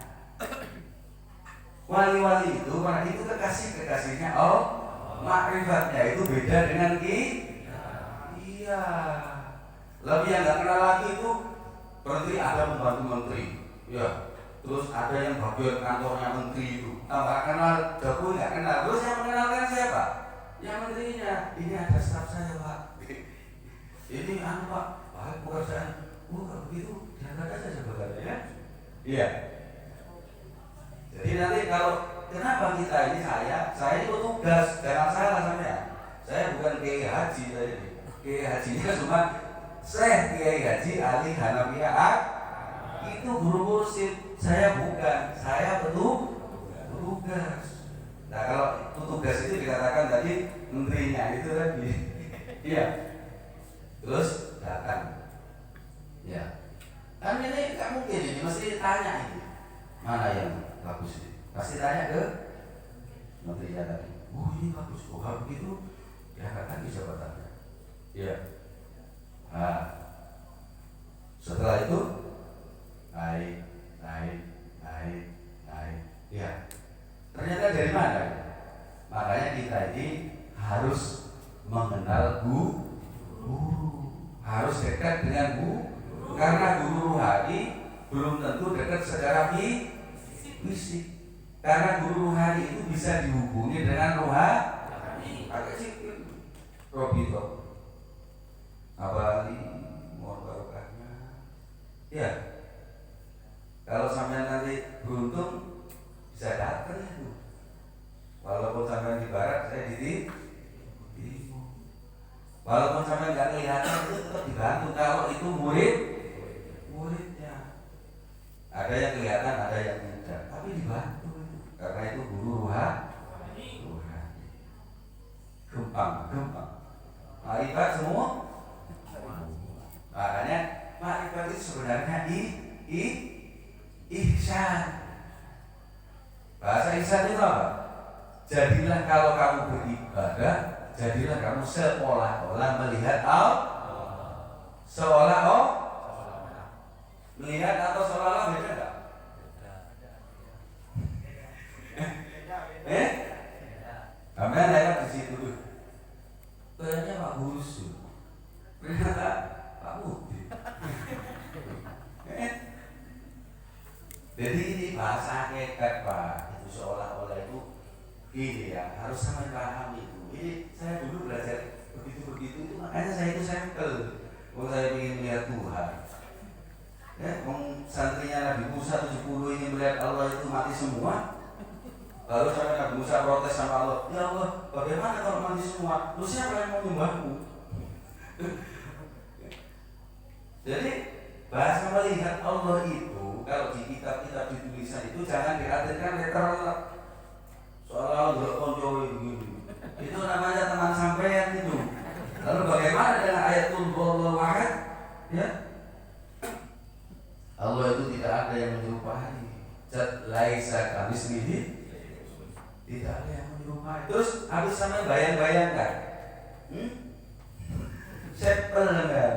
wali-wali itu, orang itu kekasihnya makrifatnya itu beda dengan iya. Lebih yang nggak kenal lagi itu berarti ada pembantu menteri, ya. Terus ada yang bagian kantornya menteri itu. Nggak kenal Jokowi, nggak kenal. Terus yang mengenalkan siapa? Yang menterinya. Ini ada staf saya Pak. Ini Pak, pekerjaan. Kalau begitu diangkat aja sebenarnya ya. Iya. Jadi nanti kalau kenapa kita ini saya itu tugas, jangan salah sampean. Saya bukan Kiai Haji saya ini. Kiai Hajinya cuma Syekh Kiai Haji Ali Hanafiyah. Itu guru mursyid. Saya bukan, saya petugas. Nah kalau petugas itu dikatakan tadi menterinya itu tadi. Iya. Terus datang. Ya. Kan ini nggak mungkin ini, mesti tanya ini. Mana yang bagus ini? Pasti tanya ke menterinya tadi. Oh ini bagus, oh kalau begitu diangkat lagi jabatannya. Iya. Nah, setelah itu naik. Ya. Ternyata dari mana? Makanya kita ini harus mengenal guru, harus dekat dengan guru, karena guru rohani belum tentu dekat secara fisik. Karena guru rohani itu bisa dihubungi dengan rohani. Agak sih, Robito, abali, mohon barokahnya. Ya, kalau sampai nanti beruntung bisa datang itu. Walaupun sampai di barat saya di walaupun sampai nggak kelihatan itu tetap dibantu kalau itu muridnya. Ada yang kelihatan, ada yang tidak, tapi dibantu itu. Karena itu guru rohani. Gempang. Makrifat semua. Makanya makrifat itu sebenarnya ihsan. Bahasa ihsan itu apa? Jadilah kalau kamu beribadah, jadilah kamu seolah-olah melihat melihat atau seolah-olah beda enggak? Sampai lewat di situ tuh. Kayaknya Pak Busu. Ternyata Pak Budi. Jadi ini bahasa hakikat Pak. Itu seolah-olah itu ini ya harus sampai paham itu. Ini saya dulu belajar begitu itu makanya saya itu sampel. Kalau saya ingin melihat Tuhan. Ya, santrinya Nabi Musa 70 ini melihat Allah itu mati semua. Lalu sampai Nabi Musa protes sama Allah, ya Allah, bagaimana kalau mati semua? Terus siapa yang mau menyembahmu? Jadi bahasa melihat Allah itu kalau di kitab-kitab ditulisan itu jangan diartikan literal. Soalnya konco begini. Itu namanya teman sampean itu. Lalu bagaimana dengan ayatul Wallahu ahad? Ya. Allah itu tidak ada yang menyerupai. Zat laisa kamitslihi tidak ada yang menyerupai. Terus habis sampai bayang-bayangkan, sepel kan?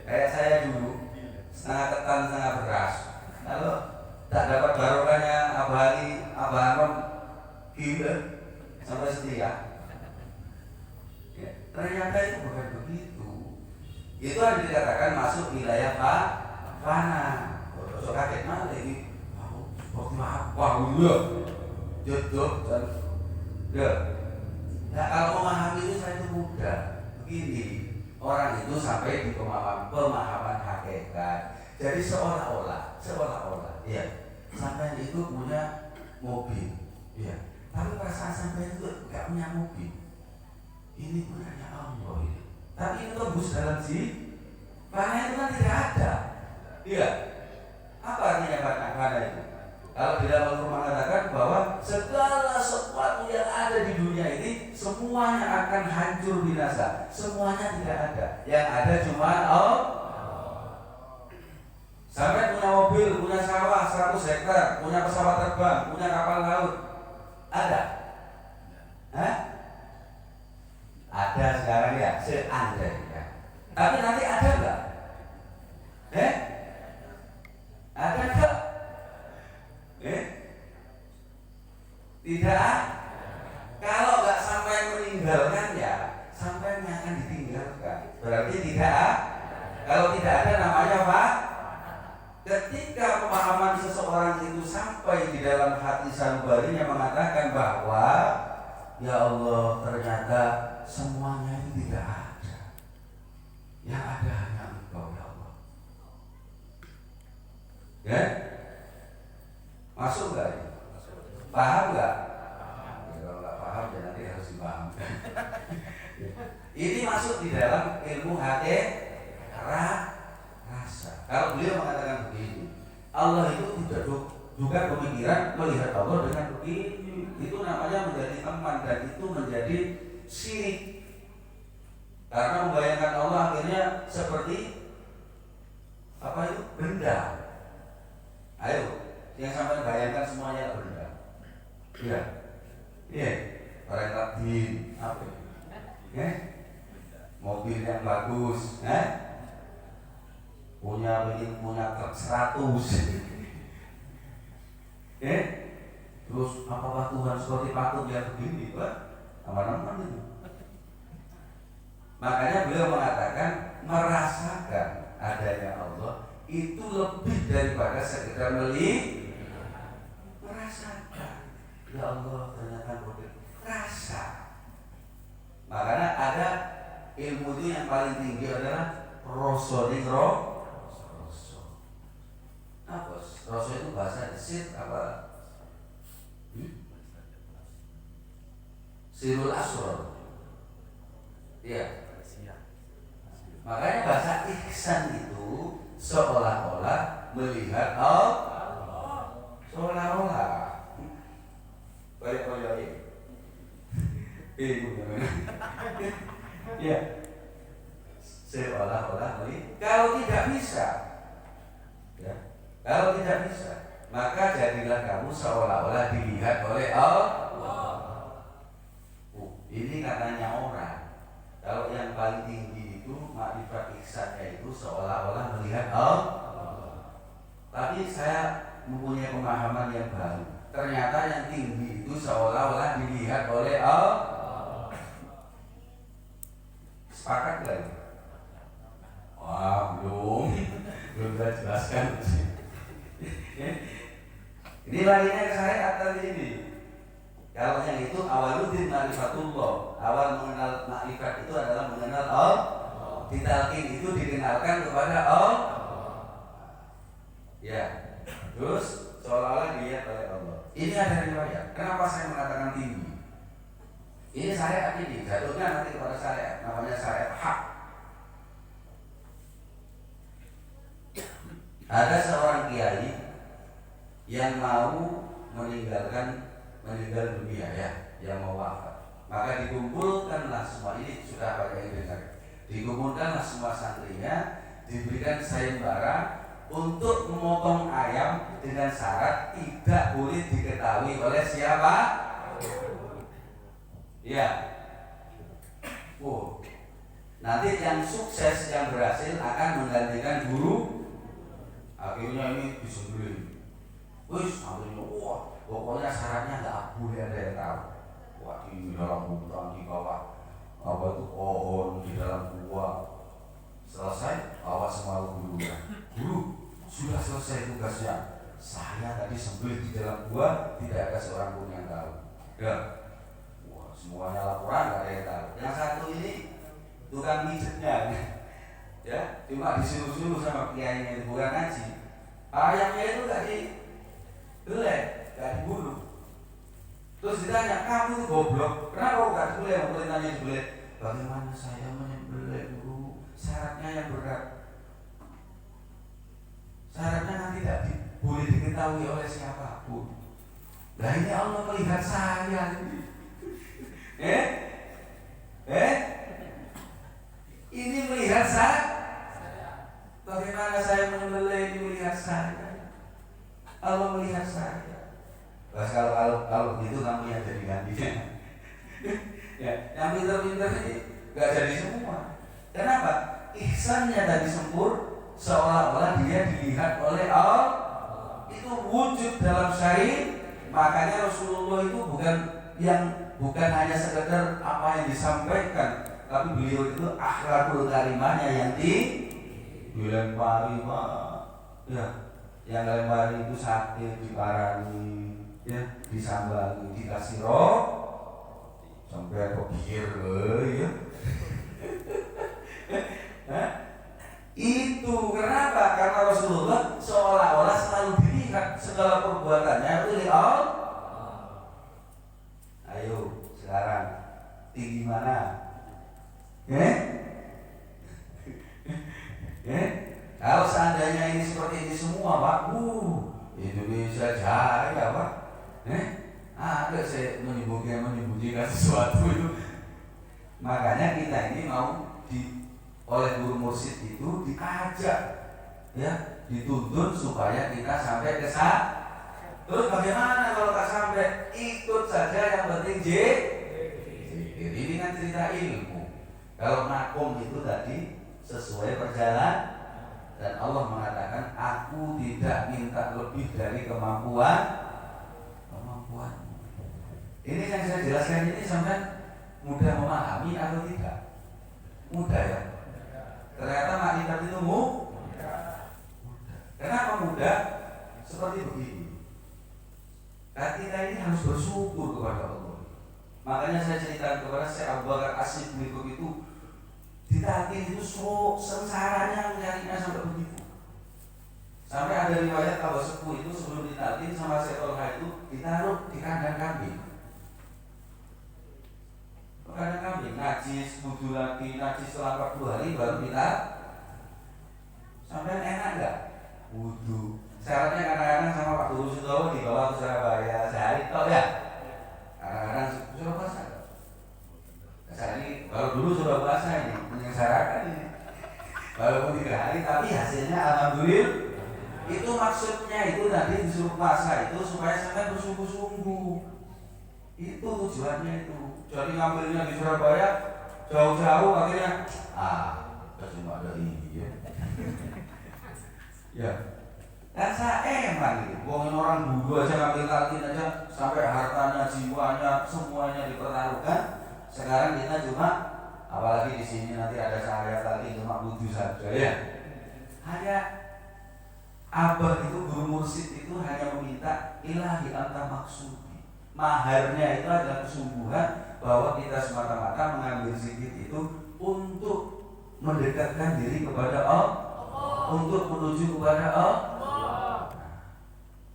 Kayak saya dulu, setengah ketan setengah beras. Kalau tak dapat barokahnya Abah Ali, Abah Anom, gila sampai setia. Ya, ternyata itu bukan begitu. Itu harus dikatakan masuk wilayah fana. Kalau kaget malah ini, waktu apa ya? Jodoh dan ya. Nah kalau memahami itu saya itu mudah. Begini, orang itu sampai di pemahaman hakikat. Jadi seolah-olah, ya, sampai itu punya mobil, ya. Tapi perasaan sampai itu nggak punya mobil. Ini punyanya Allah ini. Tapi itu tembus dalam fana itu kan tidak ada. Iya. Apa artinya fana itu? Kalau di dalam Al-Quran mengatakan bahwa segala sesuatu yang ada di dunia ini semuanya akan hancur binasa. Semuanya tidak ada. Yang ada cuma Allah. Sampai punya mobil, punya sawah 100 hektar, punya pesawat terbang, punya kapal laut. Ada? Hah? Ada sekarang ya, seandainya. Tapi nanti ada enggak? Ada enggak? Tidak. Kalau nggak sampai meninggalkannya, sampai akan ditinggalkan. Berarti tidak. Kalau tidak ada namanya apa? Ketika pemahaman seseorang itu sampai di dalam hati sanubarinya mengatakan bahwa ya Allah ternyata semuanya itu tidak ada. Yang ada hanya Engkau ya Allah. Ya? Masuk nggak? Paham nggak? Ya, kalau nggak paham ya nanti harus dipahamkan. Ini masuk di dalam ilmu hati rasa. Kalau beliau mengatakan begini, Allah itu tidak juga pemikiran melihat Allah dengan begini. Itu namanya menjadi teman dan itu menjadi syirik. Karena membayangkan Allah akhirnya seperti apa itu? Benda. Ayo, yang sampai bayangkan semuanya benda. Iya. Iya. Orang takdir apa? Mobil yang bagus, punya truk 100. Terus apakah Tuhan seperti patung yang begini, Pak? Aman-aman itu. Makanya beliau mengatakan merasakan adanya Allah itu lebih daripada sekedar merasakan. Ya Allah ternyata boleh rasa. Makanya ada ilmu itu yang paling tinggi adalah rosoning roso. Apa? Roso itu bahasa sir apa? Sirul asror. Iya. Makanya bahasa ihsan itu seolah-olah melihat Allah. Seolah-olah. Baik. Ya. Seolah-olah melihat. Kalau tidak bisa, ya. Kalau tidak bisa, maka jadilah kamu seolah-olah dilihat oleh Allah. Ini katanya orang. Kalau yang paling tinggi itu makrifat ihsannya itu seolah-olah melihat Allah. Tapi saya mempunyai pemahaman yang baru. Ternyata yang tinggi itu seolah-olah dilihat oleh Allah. Sepakat gak? Wah, belum saya jelaskan. Ini larinya ke syariat tadi ini. Kalau yang itu awaluddin ma'rifatullah. Awal mengenal makrifat itu adalah mengenal Allah. Ditalqin itu dikenalkan kepada Allah. Ya. Terus seolah-olah dilihat oleh Allah. Ini ada riwayat. Kenapa saya mengatakan tinggi? Ini syariat ini jatuhnya nanti kepada syariat. Namanya syariat hak. Ada seorang kiai yang mau meninggal dunia ya, yang mau wafat. Maka dikumpulkanlah semua, ini sudah banyak yang dengar. Dikumpulkanlah semua santrinya, diberikan sayembara untuk memotong ayam dengan syarat tidak boleh diketahui oleh siapa Iya. Oh, nanti yang sukses, yang berhasil akan menggantikan guru. Akhirnya ini disembelih. Wis, akhirnya wah, pokoknya syaratnya nggak boleh ada yang tahu. Wah, di dalam hutan, di bawah apa itu pohon, di dalam gua. Selesai, bawa semua gurunya. Guru, sudah selesai tugasnya. Saya tadi sembelih di dalam gua, tidak ada seorang pun yang tahu. Ya, wah, semuanya laporan nggak ada yang tahu. Yang satu ini tukang mijetnya, ya, cuma disuruh-suruh sama kiainya itu bukan ngaji. Ayamnya itu nggak dibelek, nggak dibunuh. Terus ditanya, kamu itu goblok, kenapa nggak dibelek? Perintahnya dibelek. Bagaimana saya menyembelih guru? Syaratnya yang berat. Syaratnya kan tidak boleh diketahui oleh siapapun. Nah ini Allah melihat saya ini. Ini melihat saya. Bagaimana saya menyembelih ini melihat saya. Allah melihat saya. Bahas kalau gitu kamu yang jadi gantinya. Ya, yang pintar-pintar ini gak jadi semua. Kenapa? Ihsannya tadi sempur, seolah-olah dia dilihat oleh Allah. Itu wujud dalam syari. Makanya Rasulullah itu bukan hanya sekedar apa yang disampaikan, tapi beliau itu akhlakul karimahnya yang dilempari, ya, yang lempari itu sakit, diparani, ya, disambali, dikasih roh, sampai kebir, ya. Itu kenapa? Karena Rasulullah seolah-olah selalu dilihat segala perbuatannya itu oleh Allah. Ayo sekarang tinggi mana? Kalau seandainya ini seperti ini semua, Pak, Indonesia jaya, Pak. Ada saya menyembunyikan sesuatu itu. Makanya kita ini mau oleh guru mursyid itu diajak, ya, dituntun supaya kita sampai ke sana. Terus bagaimana kalau tak sampai? Ikut saja, yang penting ini kan cerita ilmu. Kalau makom itu tadi sesuai perjalanan, dan Allah mengatakan aku tidak minta lebih dari kemampuan. Ini yang saya jelaskan ini sampai mudah memahami atau tidak? Mudah ya. Ternyata makrifat itu mudah. Kenapa mudah? Seperti begini. Kita ini harus bersyukur kepada Allah. Makanya saya ceritakan kepada saya Abu Bakar As-Siddiq berikut itu ditalkin itu sengsaranya mencarinya sampai begitu. Sampai ada riwayat kalau sepuh itu sebelum ditalkin sama Syaikhullah itu ditaruh di kandang kambing. Kandang kambing, najis, wudhu lagi, najis setelah 40 hari baru kita. Sampai enak enggak? Wudhu. Syaratnya kadang-kadang sama Pak Guru Sutowo dibawa ke Surabaya sehari toh ya. Kadang-kadang sudah puasa. Sehari, kalau dulu sudah puasa ini menyengsarakan ini. Walaupun 3 hari, tapi hasilnya alhamdulillah. Itu maksudnya itu tadi disuruh puasa itu supaya sampai bersungguh-sungguh. Itu tujuannya itu. Jadi ngambilnya di Surabaya jauh-jauh akhirnya cuma ada ini ya. Ya. Dan saya emang gitu. Bohongin orang dulu aja ngambil talqin aja sampai hartanya, jiwanya, semuanya dipertaruhkan. Sekarang kita cuma apalagi di sini nanti ada saya talqin cuma wudhu saja ya. Hanya abah itu guru mursyid itu hanya meminta ilahi anta maksudi. Maharnya itu adalah kesungguhan bahwa kita semata-mata mengambil zikir itu untuk mendekatkan diri kepada Allah, untuk menuju kepada Allah.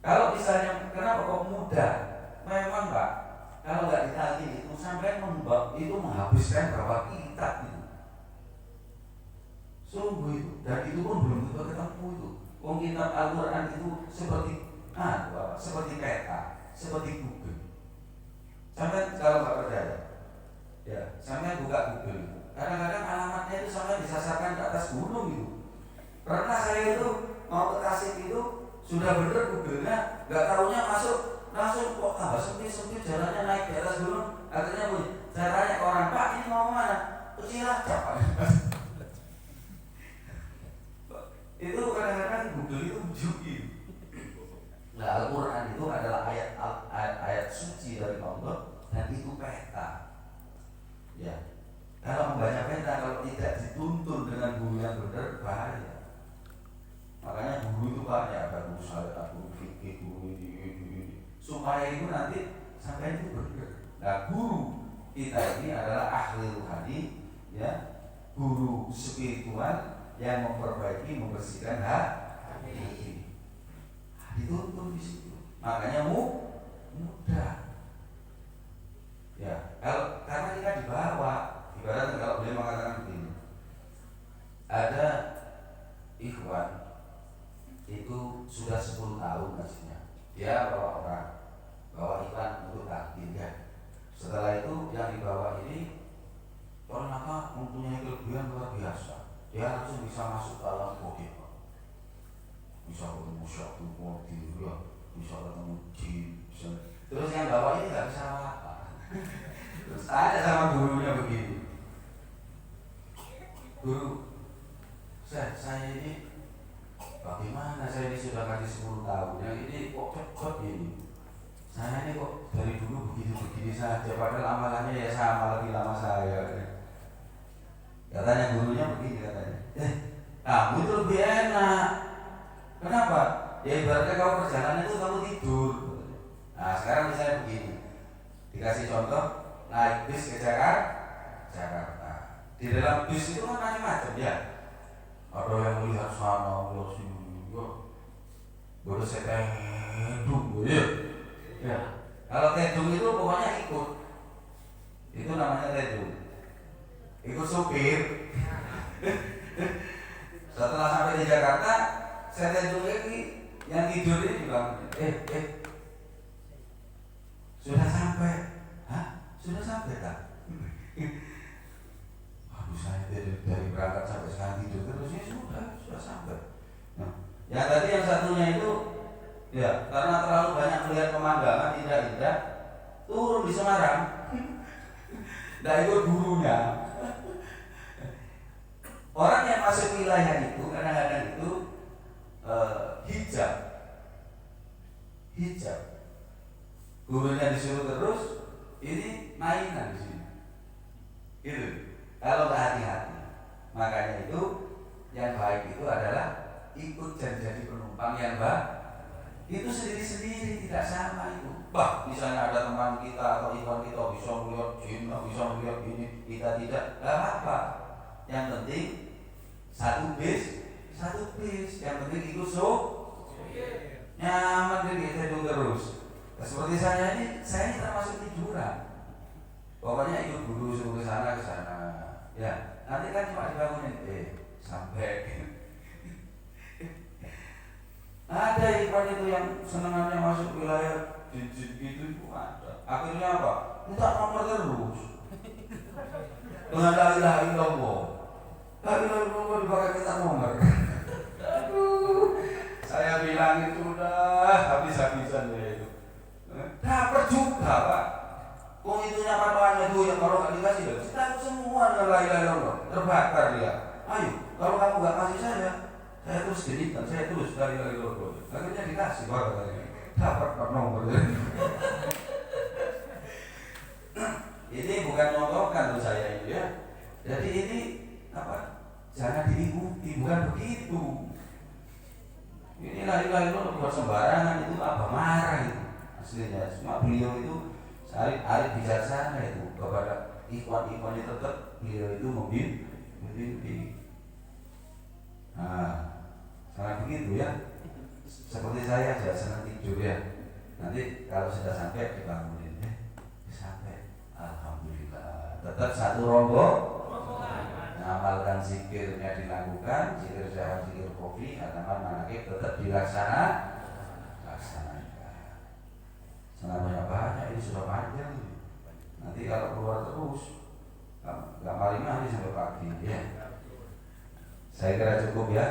Kalau misalnya kenapa kok mudah? Memang Pak, kalau nggak ditalkin itu sampai itu menghabiskan berapa kitab itu. Sungguh itu, dan itu pun belum tentu ketemu itu. Kitab Al-Quran itu seperti peta, seperti Google. Sampai kalau nggak percaya, ya sampai buka Google. Kadang-kadang alamatnya itu sampai disasarkan ke atas gunung itu. Pernah saya itu mau ke Tasik itu sudah bener Google-nya, nggak tahunya masuk langsung kok tambah sempit jalannya naik di atas gunung. Akhirnya bunyi Caranya ke orang, Pak ini mau mana? Ke Cilacap Pak. Itu kadang-kadang Google itu bujukin. Nah, Al-Quran itu adalah ayat suci dari Allah dan itu peta. Ya, kalau membaca peta kalau tidak dituntun dengan guru yang benar bahaya. Makanya guru itu banyak, ada guru syariat, guru fikih, guru ini, supaya itu nanti sampai itu benar. Nah, guru kita ini adalah ahli rohani, ya, guru spiritual yang memperbaiki, membersihkan hati. Dituntun di situ. Makanya mudah. Ya, karena kita dibawa, ibaratnya kalau beliau mengatakan begini, ada ikhwan itu sudah 10 tahun ngasihnya, dia bawa iklan untuk takdir ya. Setelah itu yang dibawa ini ternyata mempunyai kelebihan luar biasa, dia langsung bisa masuk dalam body, bisa ketemu syaitan kodir ya, bisa ketemu jin, bisa. Terus yang bawa ini nggak bisa apa-apa. Terus ada sama gurunya begini, guru, saya ini bagaimana, saya ini sudah kasih 10 tahun, yang ini kok cepat ini. Saya ini kok dari dulu begini-begini saja, padahal amalannya ya sama, lebih lama saya. Katanya gurunya begini, katanya, kamu itu lebih enak. Kenapa? Ya ibaratnya kamu perjalanan itu kamu tidur. Nah sekarang misalnya begini, dikasih contoh, naik bis ke Jakarta. Di dalam bis itu kan macam-macam ya. Ada yang melihat sana, melihat sini, baru saya tedung, ya. Kalau tedung itu pokoknya ikut, itu namanya tedung, ikut supir. Setelah sampai di Jakarta, saya tedung lagi, yang tidur ini bilang, sudah sampai, sudah sampai tak? Aduh, saya dari berangkat sampai sekarang tidur terus, ya sudah sampai. Nah, yang tadi yang satunya itu, ya karena terlalu banyak melihat pemandangan indah-indah, turun di Semarang, tidak ikut gurunya. Orang yang masuk wilayah itu kadang-kadang itu hijab, gurunya disuruh terus, ini mainan di sini, gitu. Kalau nggak hati-hati, makanya itu yang baik itu adalah ikut dan jadi penumpang yang baik. Itu sendiri-sendiri tidak sama itu. Bah, misalnya ada teman kita atau ikhwan kita bisa melihat jin, bisa melihat ini, kita tidak, nggak apa-apa. Yang penting satu bis, yang penting itu nyaman diri kita terus. Nah, seperti saya ini termasuk tiduran. Pokoknya ikut guru suruh ke sana. Ya, nanti kan cuma dibangunin, sampai. Ada ikhwan itu yang senangannya masuk wilayah jin-jin gitu ada. Akhirnya apa? Minta nomor terus. Dengan la ilaha illallah. La ilaha illallah dipakai minta nomor. Aduh, saya bilang itu udah habis-habisan ya itu. Dapat juga Pak. Kok itu nyapa-nyapanya itu yang kalau nggak dikasih, kita semua dengan la ilaha illallah terbakar dia. Ayo, kalau kamu nggak kasih saya terus jadikan, saya terus la ilaha illallah. Akhirnya dikasih baru tadi. Dapat nomor. Ini bukan nyontohkan tuh saya itu ya. Jadi ini apa? Jangan diikuti, bukan begitu. Ini la ilaha illallah buat sembarangan itu apa marah itu. Aslinya cuma beliau itu arif bijaksana itu kepada ikhwan-ikhwan yang tetap beliau itu membimbing. Nah, sangat begitu ya. Seperti saya senang tidur ya. Nanti kalau sudah sampai dibangunin sampai, alhamdulillah. Tetap satu rombongan. Amalkan zikirnya dilakukan, zikir sehat, zikir kopi, ataman manakib tetap laksanakan. Sangat banyak ini sudah panjang. Nanti kalau keluar terus, nggak maling sampai pagi ya. Saya kira cukup ya.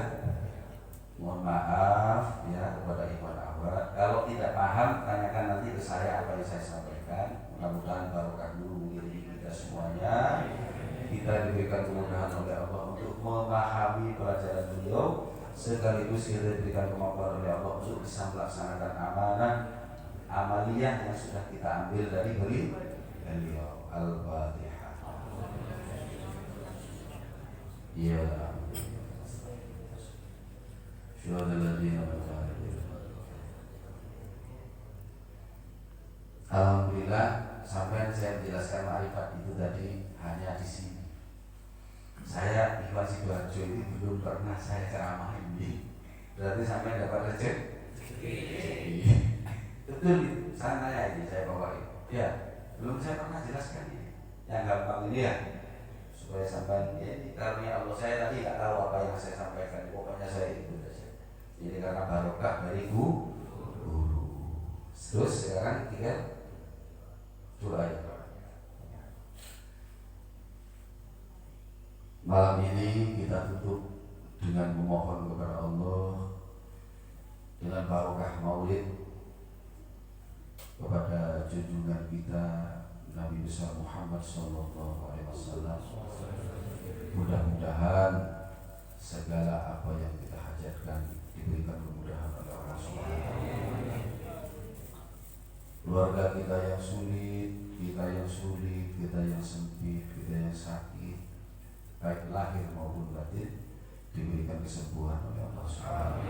Mohon maaf ya kepada ikhwan akhwat. Kalau tidak paham tanyakan nanti ke saya apa yang saya sampaikan. mudah-mudahan barokah guru mengiringi kita semuanya. Kita diberikan kemudahan oleh Allah untuk memahami pelajaran beliau, sekaligus kita diberikan kemampuan oleh Allah untuk bisa melaksanakan amanah amaliyah yang sudah kita ambil dari beliau. Al-Fatihah. Ya. Alhamdulillah, sampai saya menjelaskan ma'rifat itu tadi hanya di sini. Saya Ikhwan Sidoarjo ini belum pernah saya ceramah ini. Berarti sampai dapat rezeki. Betul, santai aja saya bawain. Ya, belum saya pernah jelaskan ini. Yang gampang ini ya, supaya sampai ini karunia Allah. Saya tadi nggak tahu apa yang saya sampaikan. Pokoknya saya ikut saja. Jadi karena barokah dari guru. Terus sekarang tinggal doa. Malam ini kita tutup dengan memohon kepada Allah dengan barokah maulid kepada junjungan kita Nabi besar Muhammad SAW. Mudah-mudahan segala apa yang kita hajatkan diberikan kemudahan oleh Allah SWT. Keluarga kita yang sulit, kita yang sempit, kita yang sakit, baik lahir maupun batin, diberikan kesembuhan oleh Allah SWT.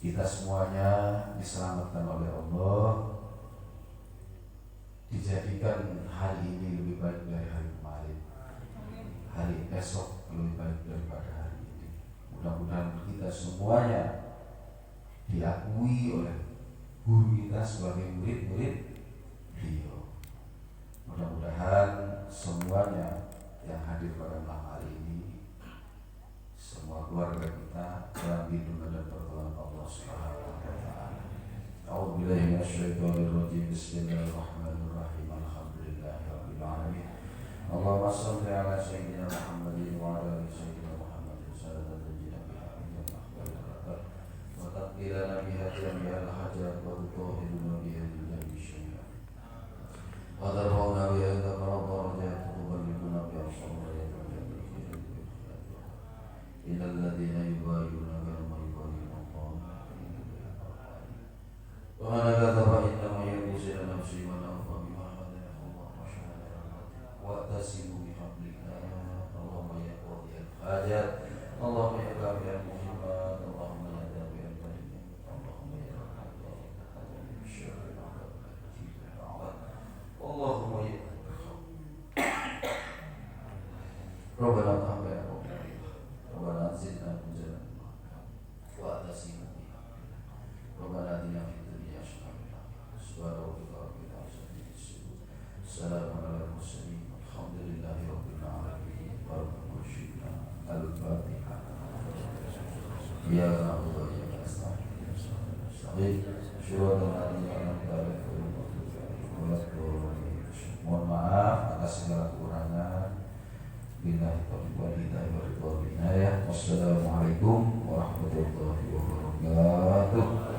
Kita semuanya diselamatkan oleh Allah, dijadikan hari ini lebih baik dari hari kemarin, hari esok lebih baik daripada hari ini. Mudah-mudahan kita semuanya diakui oleh guru kita sebagai murid-murid beliau. Mudah-mudahan semuanya yang hadir pada malam hari ini, semua keluarga kita dalam lindungan dan pertolongan Allah Subhanahu wa taala. A'udzubillahi minasyaitonirrajim. Bismillahirrahmanirrahim. Alhamdulillahirabbil alamin. Allahumma shalli ala sayyidina Muhammadin wa ala ali sayyidina Muhammadin sallallahu alaihi wasallam. Wa taqbilana biha jami'al hajat wa tutahhiruna biha min jami'i syai'at. Wa tarfa'una biha ila darajat tuballighuna biha shawra ya إلى الذين يبايعونك ما يبايعون الله وأنا كتب إنما يبوس إلى نفسي من أوفى بما حدث الله واعتصموا بحبل الله اللهم يا قاضي الحاجات اللهم يا كافي المهمات اللهم يا دافع البليات اللهم يا رحمن من شر اللهم يا ربنا تقبل ربنا زدنا هدى واعتصموا بها ربنا آتنا في الدنيا حسنة سبحان ربك رب العزة عما يصفون سلام على المرسلين الحمد لله رب العالمين بارك الله فينا. الفاتحة. يا نعبد وإياك نستعين صراط الذين أنعمت عليهم mohon maaf atas segala kekurangan. Billahi taufiq wal hidayah. Wassalamualaikum warahmatullahi wabarakatuh.